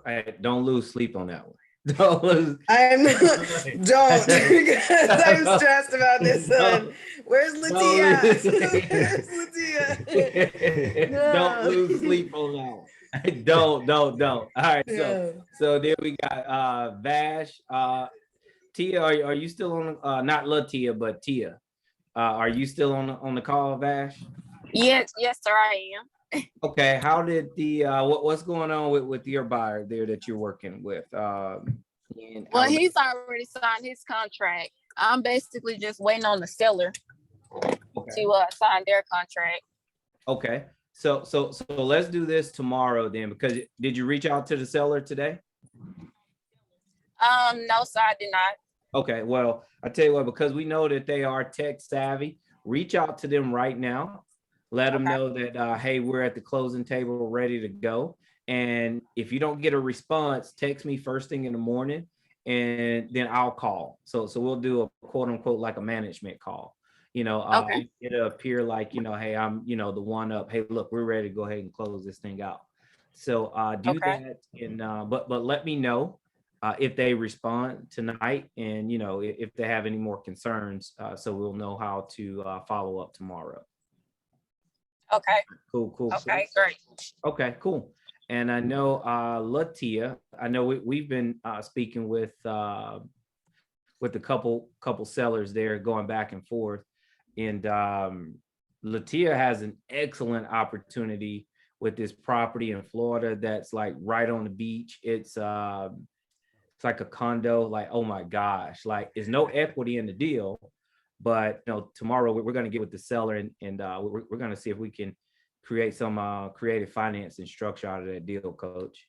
Hey, don't lose sleep on that one. Don't lose. Don't, because I'm stressed about this one. Where's Latia? Where's Latia? Don't lose sleep on that one. Don't. All right. So there we got Vash. Tia, are you still on? Not Latia, but Tia. Are you still on the call, Vash? Yes, sir, I am. Okay. How did the what's going on with your buyer there that you're working with? Well, he's already signed his contract. I'm basically just waiting on the seller to sign their contract. Okay. So let's do this tomorrow then, because did you reach out to the seller today? No, sir, I did not. Okay, well, I tell you what, because we know that they are tech savvy, reach out to them right now. Let them know that, hey, we're at the closing table ready to go. And if you don't get a response, text me first thing in the morning, and then I'll call. So we'll do a quote unquote like a management call. It'll appear like, hey, I'm, the one up. Hey, look, we're ready to go ahead and close this thing out. So do that, and but let me know if they respond tonight, and if they have any more concerns, so we'll know how to follow up tomorrow. Okay. Cool. Okay, great. Okay, cool. And I know Latia, I know we've been speaking with a couple sellers there, going back and forth, and Latia has an excellent opportunity with this property in Florida that's right on the beach. It's like a condo, oh my gosh, there's no equity in the deal, but tomorrow we're going to get with the seller, and we're going to see if we can create some creative financing structure out of that deal, Coach.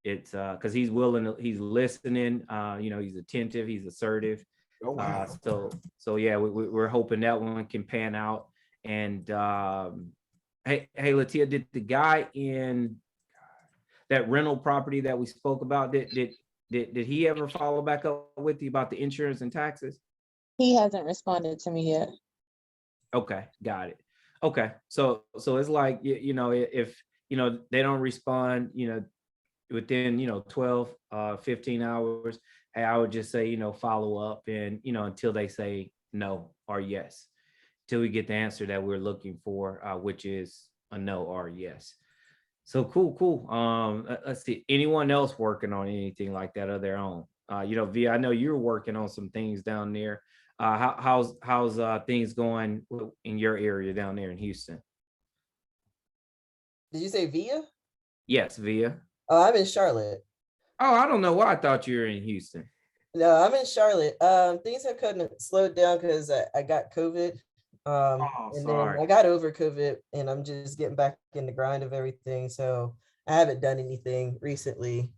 It's because he's willing, he's listening, he's attentive, he's assertive. Oh, wow. So yeah, we're hoping that one can pan out. And hey, Latia, did the guy in that rental property that we spoke about, did he ever follow back up with you about the insurance and taxes? He hasn't responded to me yet. Okay, got it. Okay, so it's like, if they don't respond, within 12 15 hours, hey, I would just say, follow up, and until they say no or yes, till we get the answer that we're looking for, which is a no or yes. So cool. Let's see, anyone else working on anything like that of their own? Via, I know you're working on some things down there. How's things going in your area down there in Houston? Did you say Via? Yes, Via. Oh, I'm in Charlotte. Oh, I don't know why I thought you were in Houston. No, I'm in Charlotte. Things have kind of slowed down because I got COVID. And sorry. then I got over COVID, and I'm just getting back in the grind of everything. So I haven't done anything recently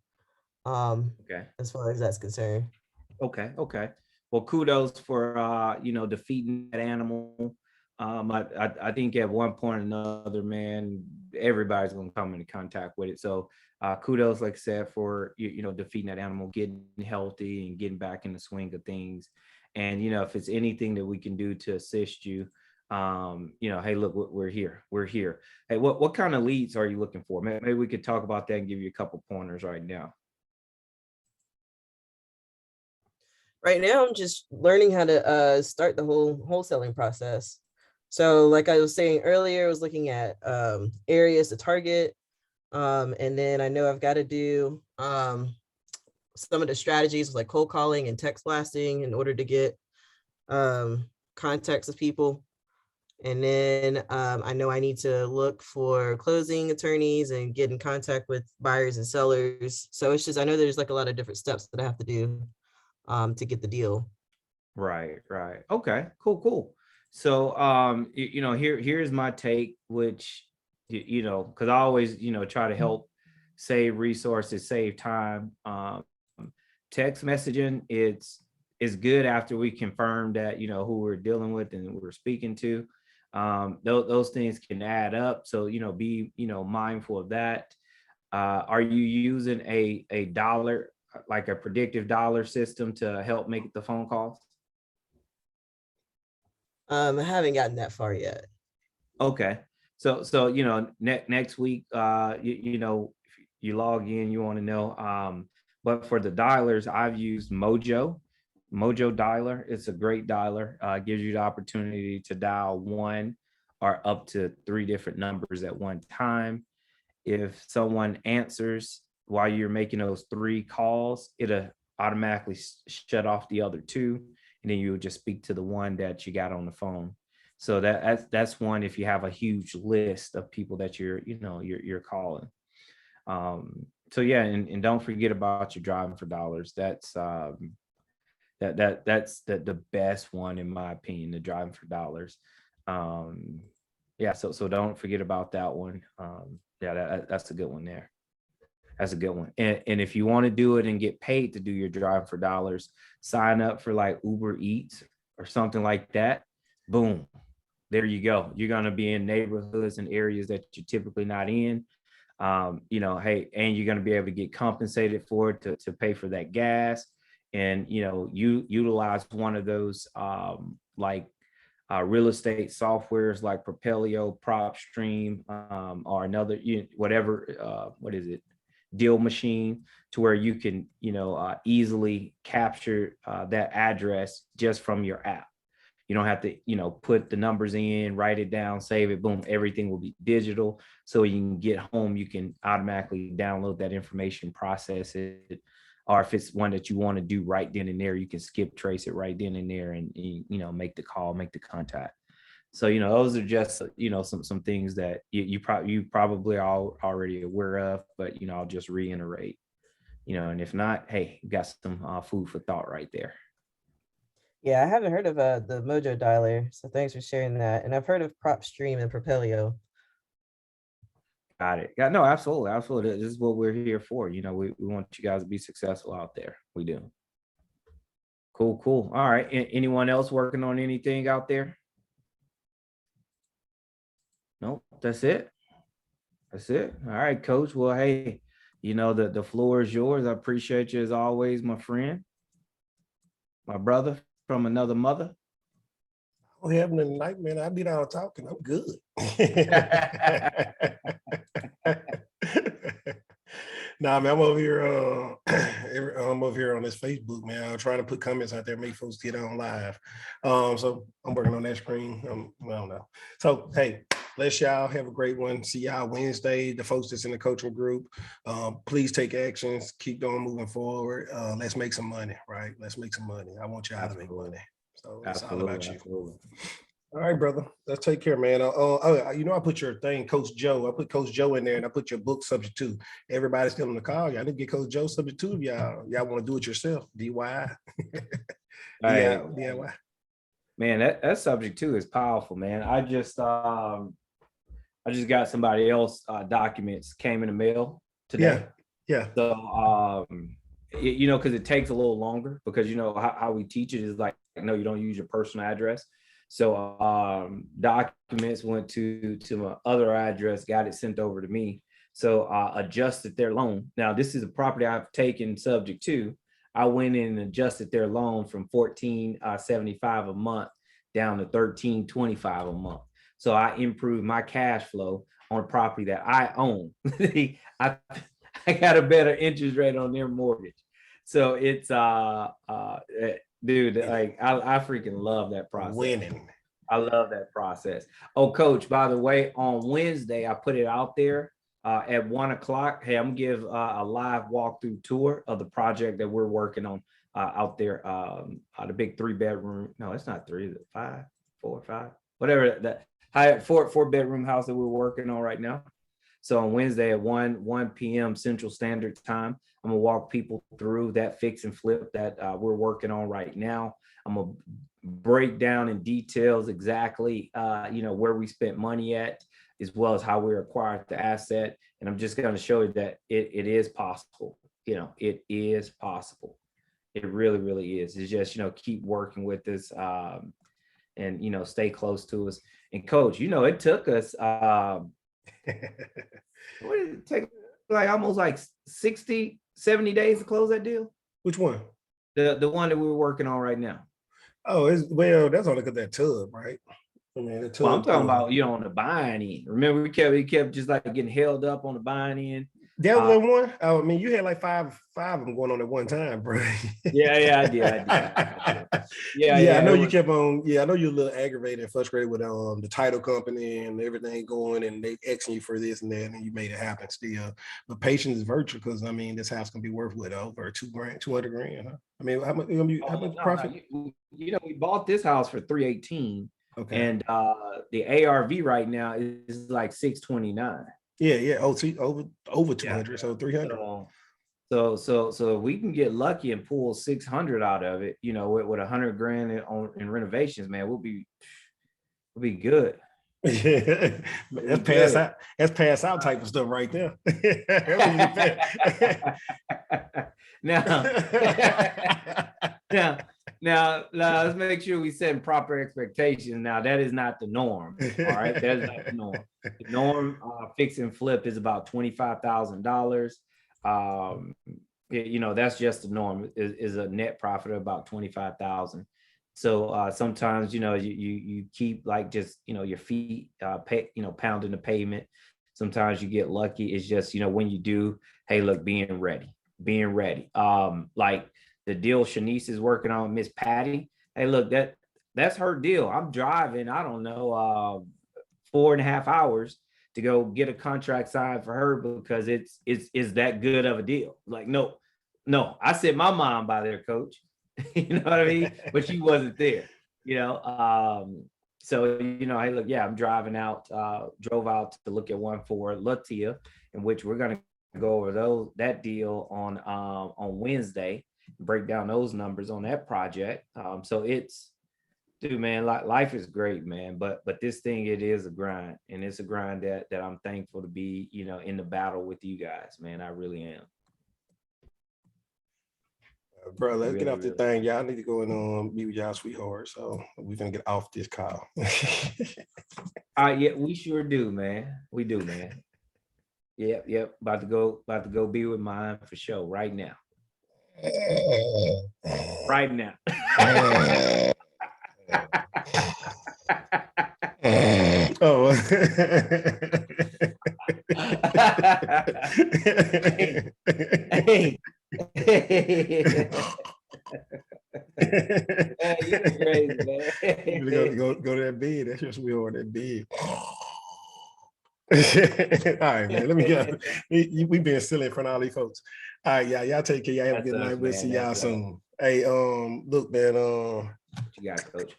Okay. as far as that's concerned. Okay. Okay. Well, kudos for defeating that animal. I think at one point or another, man, everybody's gonna come into contact with it. So kudos, like I said, for defeating that animal, getting healthy and getting back in the swing of things. And if it's anything that we can do to assist you, hey, look, we're here. We're here. Hey, what kind of leads are you looking for? Maybe we could talk about that and give you a couple pointers right now. Right now, I'm just learning how to start the whole wholesaling process. So like I was saying earlier, I was looking at areas to target. And then I know I've got to do some of the strategies like cold calling and text blasting in order to get contacts of people. And then I know I need to look for closing attorneys and get in contact with buyers and sellers. So it's just, I know there's like a lot of different steps that I have to do to get the deal. Right. Okay, cool. So here's my take, which because I always try to help save resources, save time. Text messaging, it's good after we confirm that who we're dealing with and we're speaking to. Those things can add up, so be mindful of that. Are you using a dollar, like a predictive dollar system, to help make the phone calls? I haven't gotten that far yet. Okay. So next week, if you log in, you want to know. But for the dialers, I've used Mojo Dialer. It's a great dialer. Gives you the opportunity to dial one or up to 3 different numbers at one time. If someone answers while you're making those 3 calls, it'll automatically shut off the other 2, and then you would just speak to the one that you got on the phone. So that's one if you have a huge list of people that you're calling. So yeah, and don't forget about your driving for dollars. That's that's the best one in my opinion, the driving for dollars. Yeah, so don't forget about that one. Yeah, that's a good one there. That's a good one. And if you want to do it and get paid to do your driving for dollars, sign up for like Uber Eats or something like that. Boom. There you go. You're going to be in neighborhoods and areas that you're typically not in. Hey, and you're going to be able to get compensated for it to pay for that gas. And, you utilize one of those real estate softwares like Propelio, PropStream, or another, whatever, what is it? Deal Machine, to where you can, easily capture that address just from your app. You don't have to, put the numbers in, write it down, save it, boom, everything will be digital. So you can get home, you can automatically download that information, process it. Or if it's one that you want to do right then and there, you can skip trace it right then and there and, make the call, make the contact. So, those are just, some things that you probably are already aware of, but, I'll just reiterate, and if not, hey, you got some food for thought right there. Yeah, I haven't heard of the Mojo dialer, so thanks for sharing that. And I've heard of PropStream and Propelio. Got it. Yeah, no, absolutely. This is what we're here for. We want you guys to be successful out there. We do. Cool. All right. Anyone else working on anything out there? Nope, that's it. All right, Coach. Well, hey, the floor is yours. I appreciate you as always, my friend, my brother from another mother. I'm having a night, man. I be down talking. I'm good. Nah, man, I'm over here. I'm over here on this Facebook, man. I'm trying to put comments out there, make folks get on live. So I'm working on that screen. I don't know. So hey, bless y'all. Have a great one. See y'all Wednesday. The folks that's in the coaching group, please take actions. Keep on moving forward. Let's make some money, right? Let's make some money. I want y'all to make money. So it's all about you. Absolutely. All right, brother. Let's take care, man. I put your thing, Coach Joe. I put Coach Joe in there, and I put your book subject to. Everybody's still on the call. Y'all need to get Coach Joe subject to. Y'all want to do it yourself. DIY. Right. DIY. Man, that subject too is powerful, man. I I just got somebody else documents came in the mail today. Yeah. So you know, because it takes a little longer, because you know how we teach it is like, no, you don't use your personal address. So documents went to my other address, got it sent over to me. So adjusted their loan. Now this is a property I've taken subject to. I went in and adjusted their loan from $14.75 a month down to $13.25 a month. So I improved my cash flow on a property that I own. I got a better interest rate on their mortgage. So it's dude, like I freaking love that process. Winning. I love that process. Oh, coach, by the way, on Wednesday, I put it out there at 1 o'clock. Hey, I'm gonna give a live walkthrough tour of the project that we're working on out there. The big 3-bedroom. No, it's not 3, 5, 4, 5, whatever that four-bedroom house that we're working on right now. So on Wednesday at 1 p.m. Central Standard Time, I'm gonna walk people through that fix and flip that we're working on right now. I'm gonna break down in details exactly, you know, where we spent money at, as well as how we acquired the asset. And I'm just gonna show you that it is possible. You know, it is possible. It really, really is. It's just, you know, keep working with us and, you know, stay close to us. And coach, you know, it took us, what did it take? Like almost like 60, 70 days to close that deal. Which one? The one that we were working on right now. Oh, well, that's only because that tub, right? I mean, the tub. Well, I'm talking about, you know, on the buying end. Remember, we kept just like getting held up on the buying end. That was the one. I mean, you had like five of them going on at one time, bro. Yeah, I did. I know you kept on. Yeah, I know you're a little aggravated and frustrated with the title company and everything going, and they asking you for this and that, and you made it happen still. But patience is virtue, because I mean, this house can be worth what, over $200,000, huh? I mean, how much profit? You know, we bought this house for $318. Okay. And the ARV right now is like $629. Yeah. Oh, see, over 200, so 300. So we can get lucky and pull 600 out of it, you know, with $100,000 in renovations, man, we'll be good. Yeah, that's pass out type of stuff right there. Now, let's make sure we set proper expectations. Now, that is not the norm. All right, that is not the norm. The norm, fix and flip, is about $25,000. You know, that's just the norm. Is a net profit of about $25,000. So sometimes, you know, you keep like just, you know, your feet pounding the pavement. Sometimes you get lucky. It's just, you know, when you do, hey, look, being ready. Like the deal Shanice is working on, Miss Patty. Hey, look, that's her deal. I'm driving, I don't know, 4.5 hours to go get a contract signed for her, because it's that good of a deal. Like, no, I sent my mom by there, coach. You know what I mean? But she wasn't there, you know. So, you know, hey, look, yeah, I'm driving out, drove out to look at one for Latia, in which we're gonna go over that deal on Wednesday, break down those numbers on that project. So it's, dude, man, life is great, man. But this thing, it is a grind, and it's a grind that I'm thankful to be, you know, in the battle with you guys, man. I really am. Bro, let's get off this thing. Y'all need to go and meet with y'all sweetheart. So we're gonna get off this call. Yeah, we sure do, man. We do, man. Yep. About to go be with mine for sure right now. Right now. Oh. Hey. Man, you crazy, man. Go to that bed. That's just we on that bed. All right, man. Let me get. We being silly in front of all these folks. All right, y'all take care. Y'all have a good night. We'll see y'all soon. Hey, look, man. What you got, coach?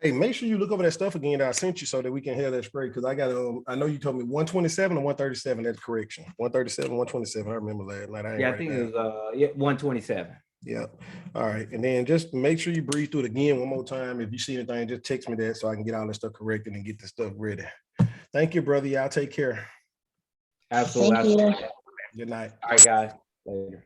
Hey, make sure you look over that stuff again that I sent you, so that we can hear that straight. Because I got, I know you told me 127 or 137. That's correction. 137, 127. I remember last night. I think it was 127. Yeah. All right. And then just make sure you breathe through it again one more time. If you see anything, just text me that so I can get all that stuff corrected and get the stuff ready. Thank you, brother. Y'all take care. Absolutely. Thank you. Absolutely. Good night. All right, guys. Later.